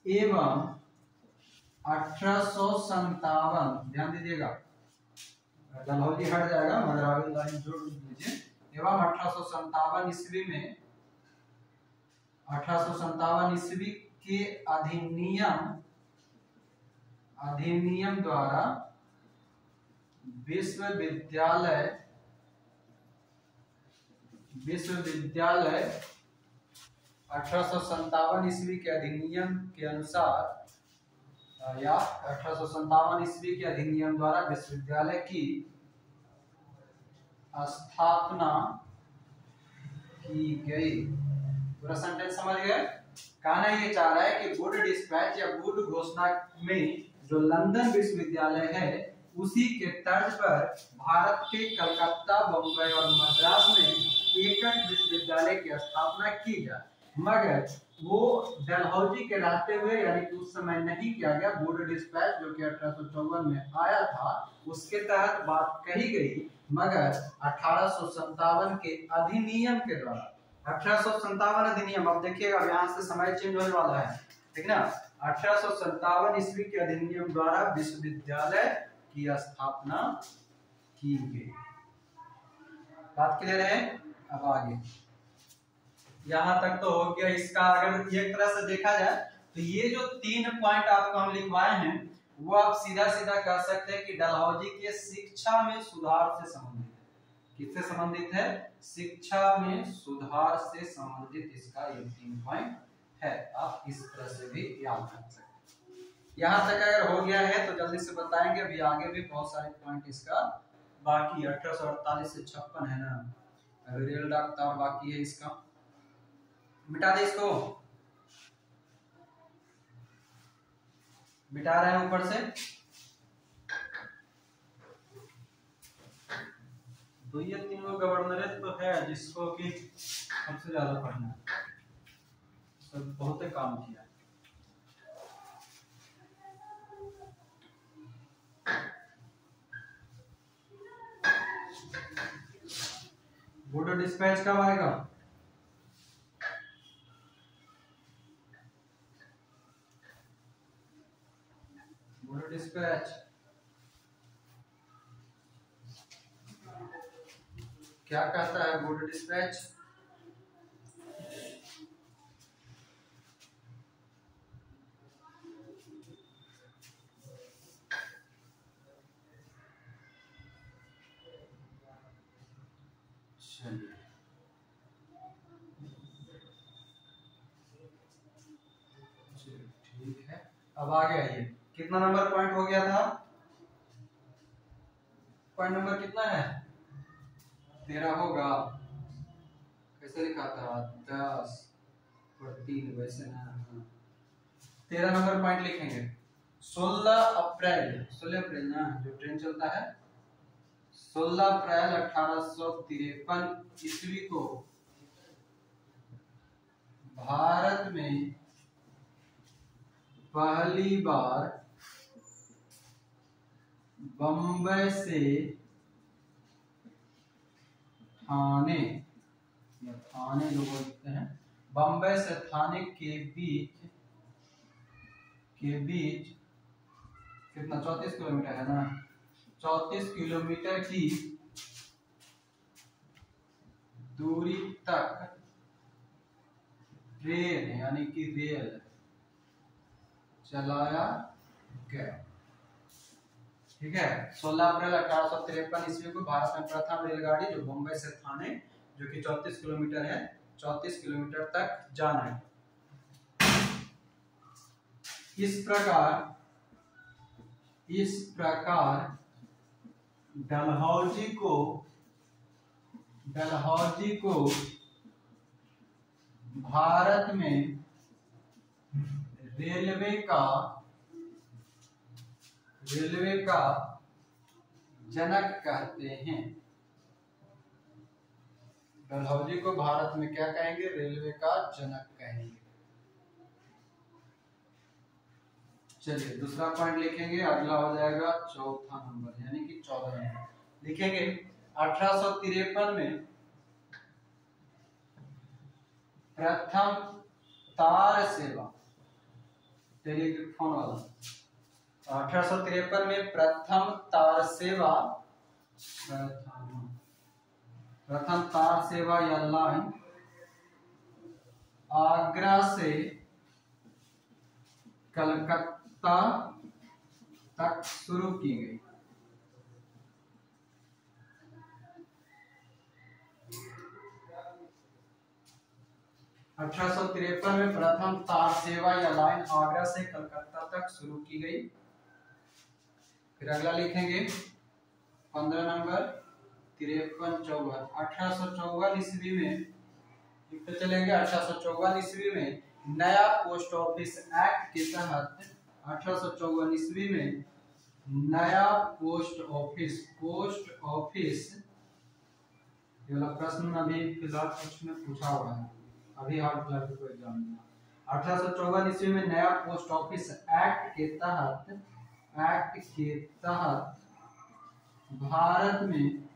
एवं 1857, ध्यान दीजिएगा, डलहौजी हट जाएगा मगर आगे लाइन जोड़ दीजिए, एवं 1857 ईस्वी में 1857 ईस्वी के अधिनियम द्वारा विश्वविद्यालय 1857 ईस्वी के अधिनियम के अनुसार या 1857 ईस्वी के अधिनियम द्वारा विश्वविद्यालय की स्थापना की गई। पूरा सेंटेंस समझ गए? कहना ये चाह रहा है कि वुड डिस्पैच या वुड घोषणा में जो लंदन विश्वविद्यालय है उसी के तर्ज पर भारत के कलकत्ता, बम्बई और मद्रास में एकक विश्वविद्यालय की स्थापना की जाए, मगर वो डलहौजी के रहते हुए यानी कि उस समय नहीं किया गया। वुड डिस्पैच जो कि 1854 में आया था उसके तहत बात कही गई, मगर 1857 के अधिनियम के द्वारा 1857 अधिनियम, अब देखिएगा यहाँ से समय चेंज होने वाला है, ठीक ना। 1857 ईस्वी के अधिनियम द्वारा विश्वविद्यालय की स्थापना की गई। बात क्लियर है? अब आगे यहाँ तक तो हो गया। इसका अगर एक तरह से देखा जाए तो ये जो 3 पॉइंट आपको हम लिखवाए हैं वो आप सीधा सीधा कह सकते हैं कि डलहौजी के शिक्षा में सुधार से संबंधित है। किससे संबंधित है? शिक्षा में सुधार से संबंधित इसका ये 3 पॉइंट है। आप इस तरह से भी याद कर सकते हैं। यहाँ तक अगर हो गया है तो जल्दी से बताएंगे, अभी आगे भी बहुत सारे पॉइंट इसका बाकी 1848 से 56 है ना, अभी रेल डाक तार बाकी है, इसका मिटा दे, इसको मिटा रहे हैं ऊपर से। तो ये तीनों गवर्नरेट तो है जिसको कि सबसे ज्यादा पढ़ना है, सब बहुत ही काम किया। वुड डिस्पैच कब आएगा? वुड डिस्पैच क्या कहता है? वुड डिस्पैच ठीक है। अब आगे आइए, कितना नंबर पॉइंट हो गया था? पॉइंट नंबर कितना है? 13 होगा। कैसे लिखा था? 10 और 3 वैसे ना। 13 नंबर पॉइंट लिखेंगे 16 अप्रैल ना जो ट्रेन चलता है, 16 अप्रैल 1853 ईस्वी को भारत में पहली बार बम्बई से थाने, या थाने जो बोलते हैं, बम्बई से थाने के बीच कितना 34 किलोमीटर है ना, 34 किलोमीटर की दूरी तक ट्रेन यानी कि रेल चलाया गया। ठीक है। 16 अप्रैल 1853 ईस्वी को भारत में प्रथम रेलगाड़ी जो बम्बई से थाने, जो कि 34 किलोमीटर है, 34 किलोमीटर तक जाना है। इस प्रकार डलहौजी को भारत में रेलवे का जनक कहते हैं। डलहौजी को भारत में क्या कहेंगे? रेलवे का जनक कहेंगे। चलिए दूसरा पॉइंट लिखेंगे, अगला हो जाएगा चौथा नंबर यानी कि 14 नंबर लिखेंगे। 1853 में प्रथम तार सेवा, टेलीफोन वाला, 1853 में प्रथम तार सेवा या लाइन आगरा से कलकत्ता तक शुरू की गई। अठारह सौ तिरपन में प्रथम तार सेवा या लाइन आगरा से कलकत्ता तक शुरू की गई। फिर अगला लिखेंगे 15 नंबर 53-54। 1854 ईस्वी में लिखते चलेंगे। 1854 ईस्वी में नया पोस्ट ऑफिस एक्ट के तहत 1854 ईस्वी में नया पोस्ट ऑफिस ये वाला प्रश्न अभी फिलहाल कुछ में पूछा हुआ है, अभी हाल फिलहाल कोई एग्जाम नहीं। 1854 ईस्वी में नया पोस्ट ऑफिस एक्ट के तहत भारत में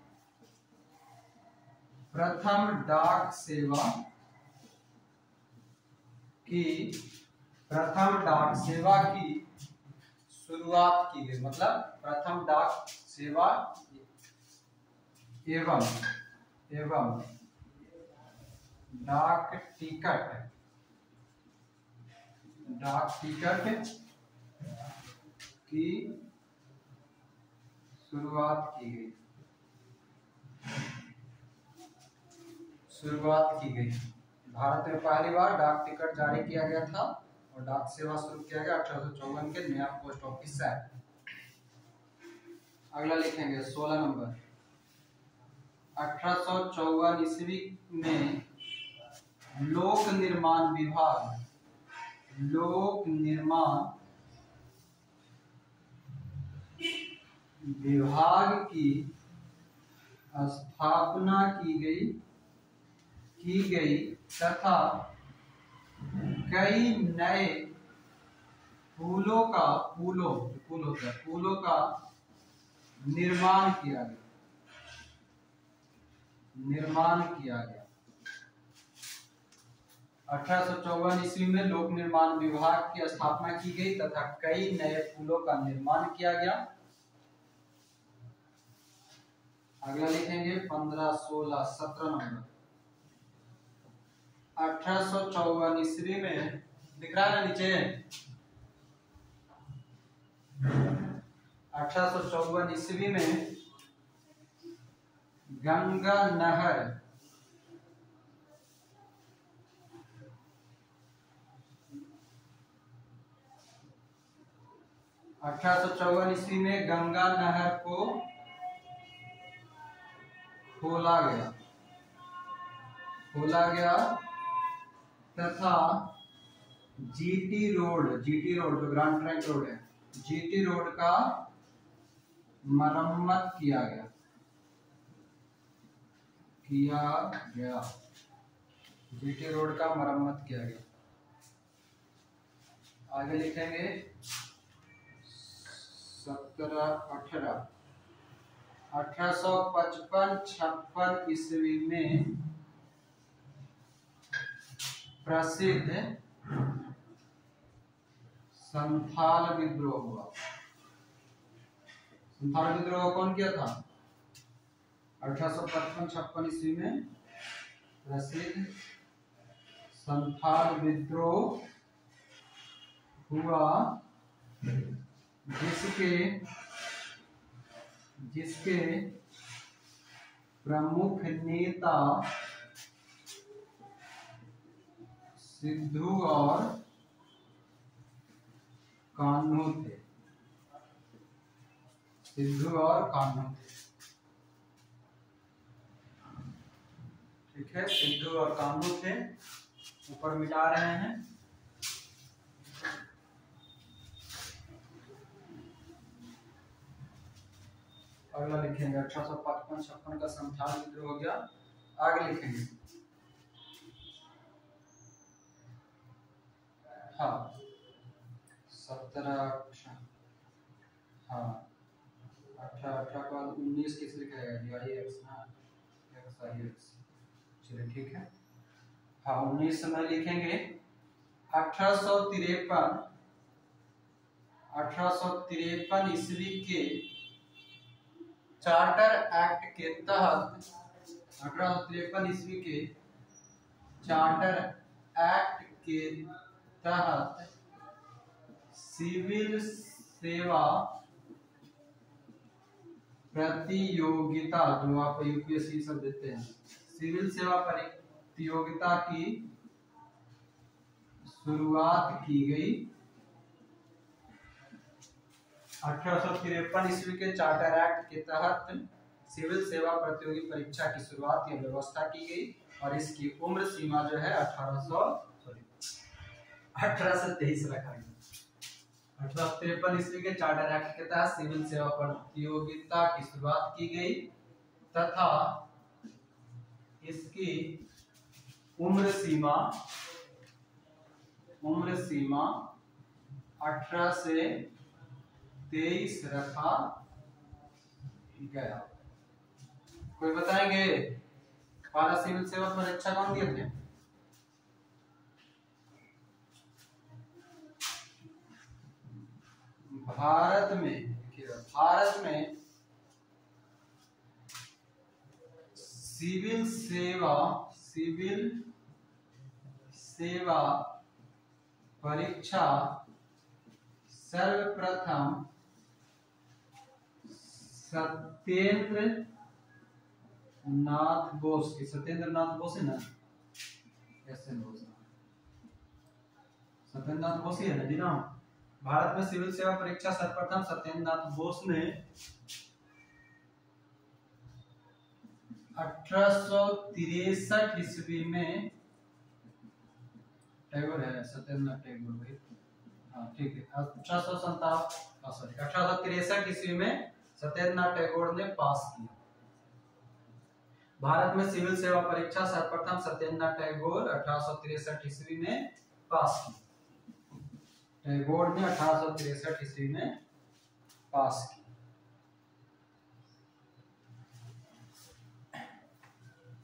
प्रथम डाक सेवा की शुरुआत की गई। मतलब प्रथम डाक सेवा एवं डाक टिकट की शुरुआत की गई। भारत में पहली बार डाक टिकट जारी किया गया था और डाक सेवा शुरू किया गया 1854 के नया पोस्ट ऑफिस एक्ट। अगला लिखेंगे 16 नंबर। 1854 ईस्वी में लोक निर्माण विभाग की स्थापना की गई तथा कई नए पुलों का निर्माण किया गया। 1854 ईस्वी में लोक निर्माण विभाग की स्थापना की गई तथा कई नए पुलों का निर्माण किया गया। अगला लिखेंगे 15, 16, 17 नंबर। 1854 ईस्वी में दिख रहा है ना नीचे, 1854 ईस्वी में गंगा नहर 1854 ईस्वी में गंगा नहर को खोला गया तथा जीटी रोड जो ग्रांड ट्रंक रोड है, जीटी रोड का मरम्मत किया गया। जीटी रोड का मरम्मत किया गया। आगे लिखेंगे 1855-56 ईस्वी में प्रसिद्ध संथाल विद्रोह हुआ। संथाल विद्रोह कौन किया था? 1855-56 ईस्वी में प्रसिद्ध संथाल विद्रोह हुआ, जिसके प्रमुख नेता सिद्धू और कान्हू थे। सिद्धू और कान्हू थे। ठीक है, सिद्धू और कान्हू थे। ऊपर मिटा रहे हैं। अगला लिखेंगे 1855-56 का संथाल विद्रोह हो गया। आगे लिखेंगे हाँ 18 के बाद 19 किस लिखेगा? चलिए ठीक है। हाँ 19 में लिखेंगे 1853 ईस्वी के चार्टर एक्ट के तहत 1853 ईस्वी के चार्टर एक्ट के तहत सिविल सेवा प्रतियोगिता, जो आप यूपीएससी सब देते हैं, सिविल सेवा प्रतियोगिता की शुरुआत की गई। 1853 ईस्वी के चार्टर एक्ट के तहत सिविल सेवा प्रतियोगी परीक्षा की शुरुआत की व्यवस्था की गई और इसकी उम्र सीमा जो है 18 से 23 रखा गया। 1853 ईस्वी के चार्टर एक्ट के तहत सिविल सेवा प्रतियोगिता की शुरुआत की गई तथा इसकी उम्र सीमा 18 से 23 रखा गया। कोई बताएंगे पहला सिविल सेवा परीक्षा कौन दिए थे? भारत में सिविल सेवा परीक्षा सर्वप्रथम सत्येंद्र नाथ बोस है ना? सत्येंद्र नाथ बोस ही है ना जी ना? भारत में सिविल सेवा परीक्षा सर्वप्रथम सत्येंद्र नाथ बोस ने 1863 ईस्वी में, टैगोर है, सत्येंद्र नाथ टैगोर भाई, हाँ ठीक है, 1863 ईस्वी में सत्येंद्र नाथ टैगोर ने पास किया। भारत में सिविल सेवा परीक्षा सर्वप्रथम सत्येंद्र नाथ टैगोर 1863 ईस्वी में पास की। टैगोर ने 1863 ईस्वी में पास की।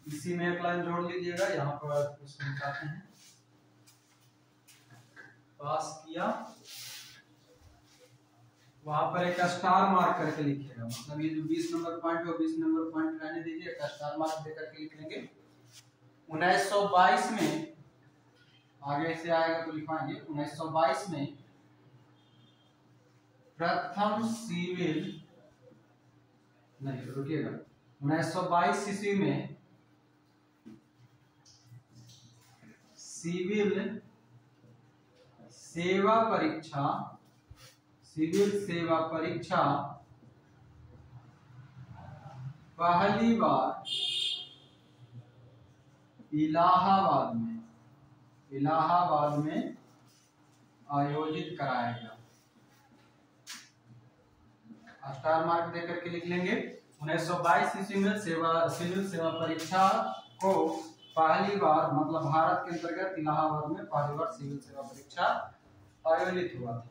इसी में एक लाइन जोड़ लीजिएगा, यहाँ पर उसमें लिखाते हैं पास किया, वहां पर एक स्टार मार्क करके लिखिएगा। मतलब ये जो 20 नंबर पॉइंट हो 20 नंबर पॉइंट रहने दीजिए, एक स्टार मार्क देकर के लिख लेंगे। 1922 में आगे से आएगा तो लिखवाएंगे 1922 में प्रथम सिविल, नहीं रुकिएगा, 1922 ईस्वी में सिविल सेवा परीक्षा पहली बार इलाहाबाद में आयोजित कराया गया। स्टार मार्क देकर के लिख लेंगे। 1922 ईस्वी में सिविल सेवा परीक्षा को पहली बार, मतलब भारत के अंतर्गत इलाहाबाद में पहली बार सिविल सेवा परीक्षा आयोजित हुआ था।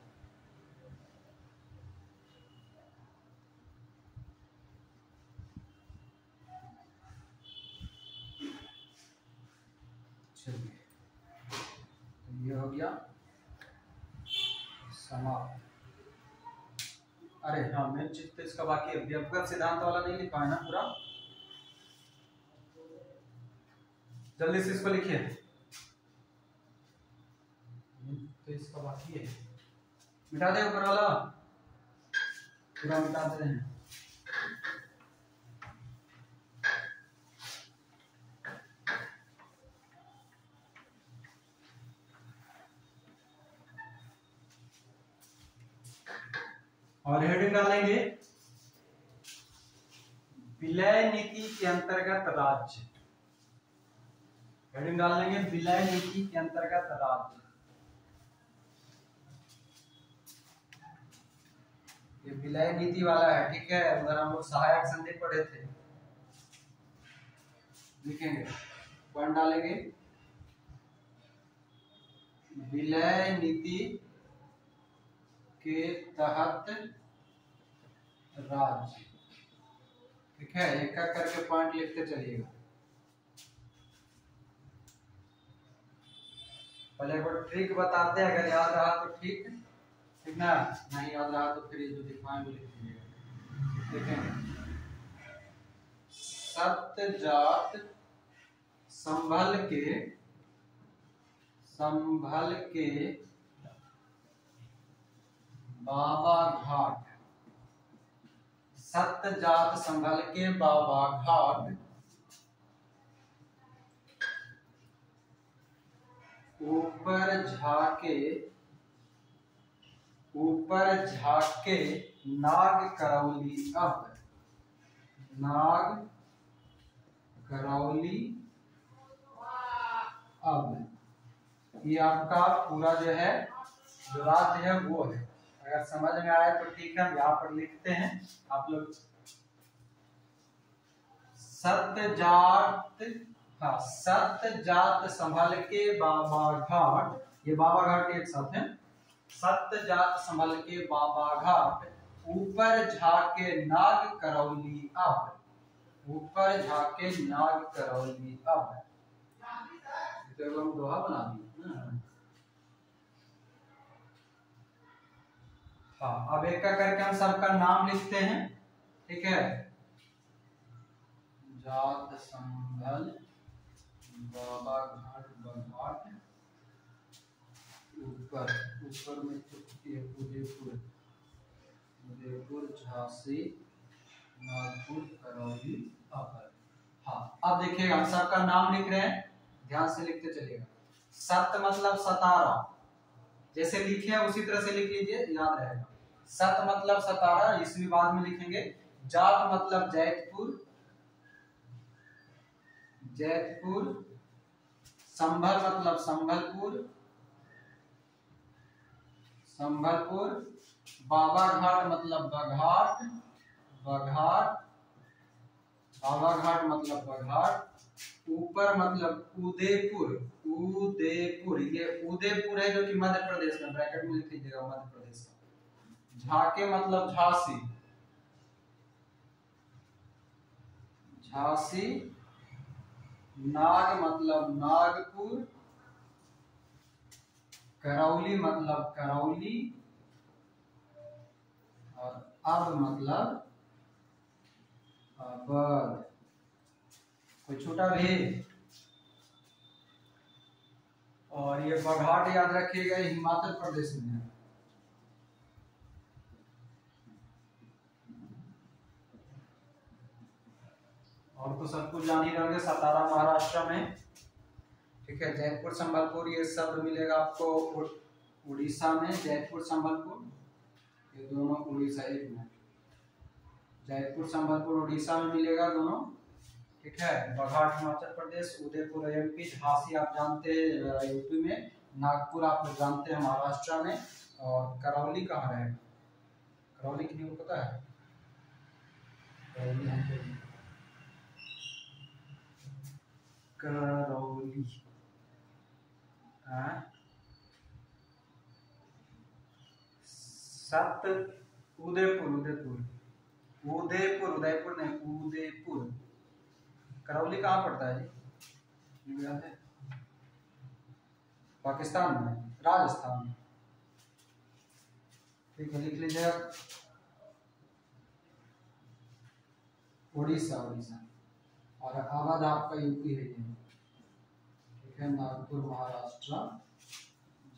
चलिए तो ये हो गया समाप्त। अरे हाँ, मेन चीज तो इसका बाकी है, व्यवगत सिद्धांत वाला नहीं लिखा है ना पूरा, जल्दी से इसको लिखिए। तो इसका बाकी है, मिटा दे ऊपर वाला, पूरा मिटा दे हैं। और हेडिंग डालेंगे विलय नीति के अंतर्गत राज्य। हेडिंग डाल लेंगे विलय नीति के अंतर्गत राज्य। ये विलय नीति वाला है, ठीक है। उधर हम लोग सहायक संधि पढ़े थे, लिखेंगे पॉइंट डालेंगे विलय नीति के तहत राज्य, ठीक है। एक एक करके पॉइंट लिखते चलिएगा। पहले एक ट्रिक बताते हैं, अगर याद रहा तो ठीक, ठीक ना, नहीं याद रहा तो फिर ये जो दिखाएंगे लिख लीजिएगा। देखेंगे सत्यजात संभल के बाबा घाट, सत्यजात संभल के बाबा घाट ऊपर झाके नाग करौली अब ये आपका पूरा जो है जो राज्य है वो है। अगर समझ में आए तो ठीक है, यहाँ पर लिखते हैं आप लोग सत्यजात, हाँ सत्यजात संभल के बाबा घाट, ये बाबा घाट एक साथ है। सत्यजात संभल के बाबा घाट ऊपर झाके नाग करौली अब, ऊपर झाके नाग करौली अब, तो हम दोहा बना दिए ना। हाँ, अब एक का करके हम सबका नाम लिखते हैं, ठीक है। जात संभल बाबा घाट बघाट ऊपर में उदयपुर झांसी नागपुर करौली अपर। हाँ, अब देखिएगा हम सबका नाम लिख रहे हैं, ध्यान से लिखते चलिएगा। सत्य मतलब सतारा, जैसे लिखे हैं उसी तरह से लिख लीजिए, याद रहेगा। सत मतलब सतारा, इसमें बाद में लिखेंगे। जात मतलब जैतपुर, संभल मतलब संभलपुर, बाबा घाट मतलब बघाट, बाबा घाट मतलब बघाट, ऊपर मतलब उदयपुर, ये उदयपुर है जो कि मध्य प्रदेश में, ब्रैकेट में लिख लीजिएगा मध्य प्रदेश में। झाके मतलब झांसी, नाग मतलब नागपुर, करौली मतलब करौली, और अब मतलब अवध। कोई छोटा भी? और ये बघाट याद रखिएगा, हिमाचल प्रदेश में है। और तो सब कुछ जान ही रहोगे, सतारा महाराष्ट्र में, ठीक है। जयपुर संबलपुर ये शब्द मिलेगा आपको उड़ीसा में, जयपुर संबलपुर ये दोनों उड़ीसा, एक मिनट, जयपुर संबलपुर उड़ीसा में मिलेगा दोनों, ठीक है। बघाट हिमाचल प्रदेश, उदयपुर एमपी, झांसी आप जानते हैं यूपी में, नागपुर आप जानते हैं महाराष्ट्र में, और करौली कहाँ रहेगा? करौली किसी को पता है? करौली सत उदयपुर उदयपुर उदयपुर उदयपुर नहीं उदयपुर। करौली कहाँ पड़ता है जी, याद है? पाकिस्तान में, राजस्थान। ठीक है, लिख लीजिए उड़ीसा उड़ीसा। और अवध आपका यूपी है ये। ठीक है, नागपुर महाराष्ट्र,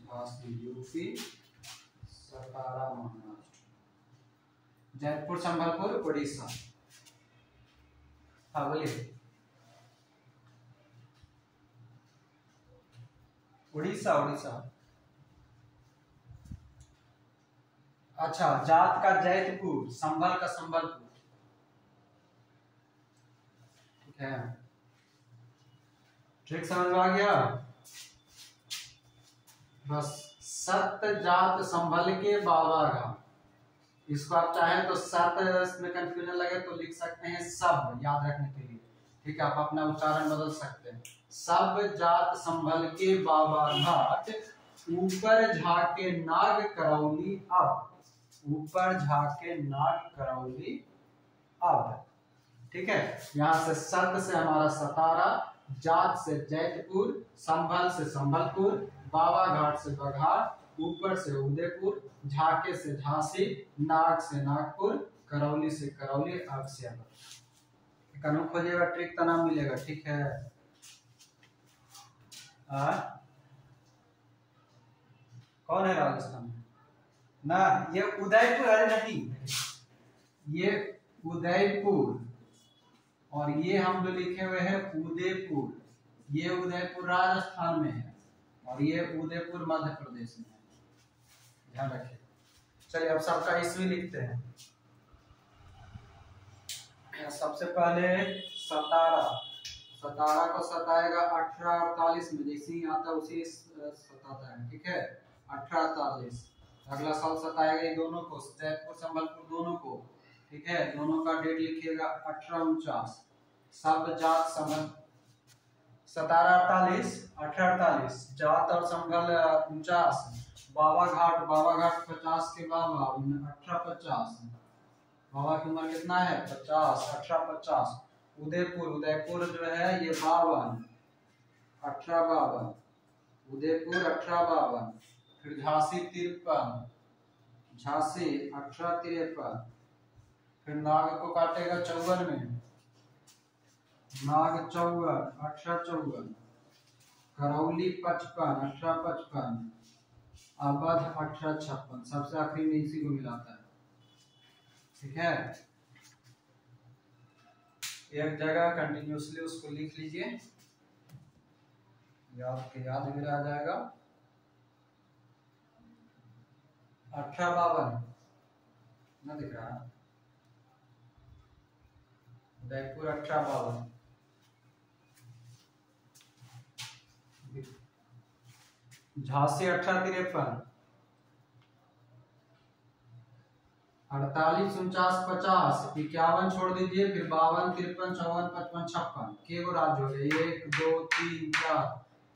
झांसी यूपी, सतारा महाराष्ट्र, जयपुर संबलपुर उड़ीसा। हाँ बोलिए। उड़ीसा उड़ीसा। अच्छा, जात का जैतपुर, संभल का संबलपुर। ठीक है, ट्रिक समझ में आ गया? बस सत जात संभल के बाबा घाट। इसको आप चाहें तो सत में कंफ्यूजन लगे तो लिख सकते हैं सब, याद रखने के लिए। ठीक है, आप अपना उच्चारण बदल सकते हैं। सब जात संभल के बाबा घाट, ऊपर झाके नाग करौली अब, ऊपर झाके नाग करौली अब। ठीक है, यहाँ से सत से हमारा सतारा, जात से जैतपुर, संभल से संबलपुर, बाबा घाट से बघाट, ऊपर से उदयपुर, झाके से झांसी, नाग से नागपुर, करौली से करौली, अब से अब। कनु खोजिएगा ट्रिक का नाम मिलेगा। ठीक है, कौन है राजस्थान में ना? ये उदयपुर है नहीं, ये उदयपुर, और ये हम जो लिखे हुए हैं उदयपुर, ये उदयपुर राजस्थान में है और ये उदयपुर मध्य प्रदेश में है, ध्यान रखिए। चलिए अब सबका ईस्वी लिखते हैं। सबसे पहले सतारा, सतारा को सताएगा 1848 में, जैसे ही आता उसी सताता है। ठीक है, 1848। अगला साल सताएगा ये दोनों को, जयपुर संबलपुर दोनों को। ठीक है, दोनों का डेट लिखिएगा 1849। सब जात संबल 1748, 1848, जात और संबल 49, बाबा घाट 50 के बाबा 1850। बाबा की उम्र कितना है? 50, 1850। उदयपुर जो है ये 52, 1852, उदयपुर 1852। फिर झांसी 53, झांसी 1853। फिर नाग को काटेगा 54 में, नाग 54, 1854। करौली 55, 1855। अवध 1856। सबसे आखिरी में इसी को मिलाता है। ठीक है, एक जगह कंटिन्यूसली उसको लिख लीजिए, याद भी रह जाएगा। 1852 ना दिख रहा? उदयपुर 1852, झांसी 1853, 48, 49, 50, 51 छोड़ दीजिए, फिर 52, 53, 54, 55, 56। के वो राज्य हो गए? 1 2 3 4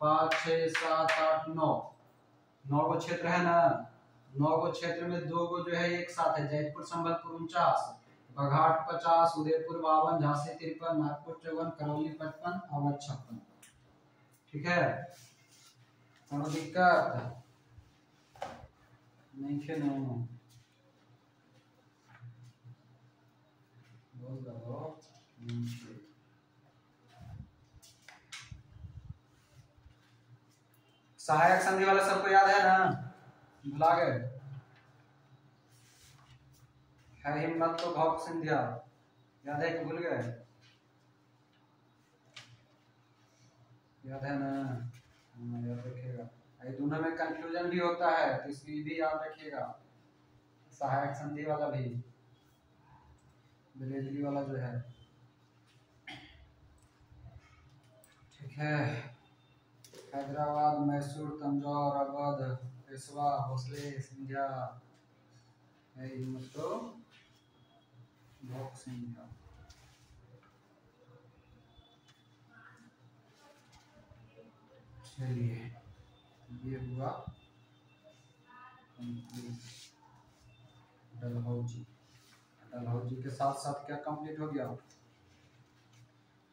5 6 7 8 9। 9 गो क्षेत्र है ना? 9 गो क्षेत्र में 2 गो जो है एक साथ है, जयपुर संबलपुर 49, बघाट 50, उदयपुर 52, झांसी 53, नागपुर 54, करौली 55, अवध 56। ठीक है, कोनो दिक्कत नहीं है? नहीं सहायक संधि वाला सबको याद है ना? भुला गए? है हिम्मत तो भौक संध्या याद है कि भूल गए? याद है ना? याद रखिएगा। ये दोनों में कंफ्यूजन भी होता है तो इसकी भी याद रखिएगा। सहायक संधि वाला भी, बिलेजली वाला जो है। ठीक है, हैदराबाद, मैसूर, तंजौर, अवध, पेशवा, भोसले, सिंधिया, हिम्मत तो भौक सिंधिया। चलिए ये हुआ कंप्लीट। डलहौजी। डलहौजी के साथ साथ क्या कंप्लीट हो गया?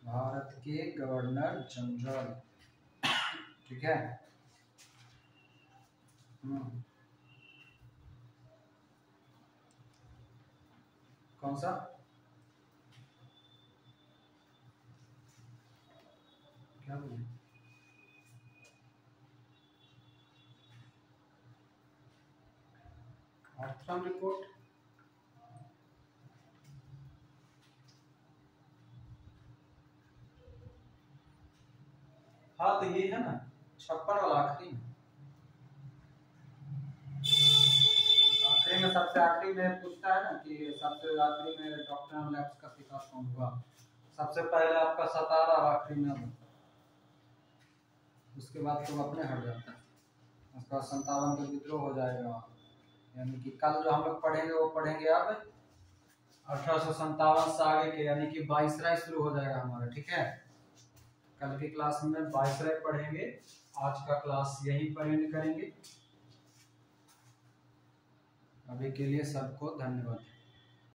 भारत के गवर्नर जनरल। ठीक है। कौन सा? क्या बोले? आर्थन रिपोर्ट। हाँ तो ये है ना 56 वाला आखिरी में सबसे आखिरी में पूछता है ना कि सबसे आखिरी में डॉक्टर लैब्स का शिकार कौन हुआ। सबसे पहले आपका 17 और आखिरी में, उसके बाद तो अपने हट जाता है। उसके बाद 57 का विद्रोह हो जाएगा। यानी कि कल जो हम लोग पढ़ेंगे वो पढ़ेंगे अब 1857 से आगे के, यानी कि वाइसराय शुरू हो जाएगा हमारा। ठीक है, कल की क्लास में वाइसराय पढ़ेंगे। आज का क्लास यहीं पर एंड करेंगे। अभी के लिए सबको धन्यवाद।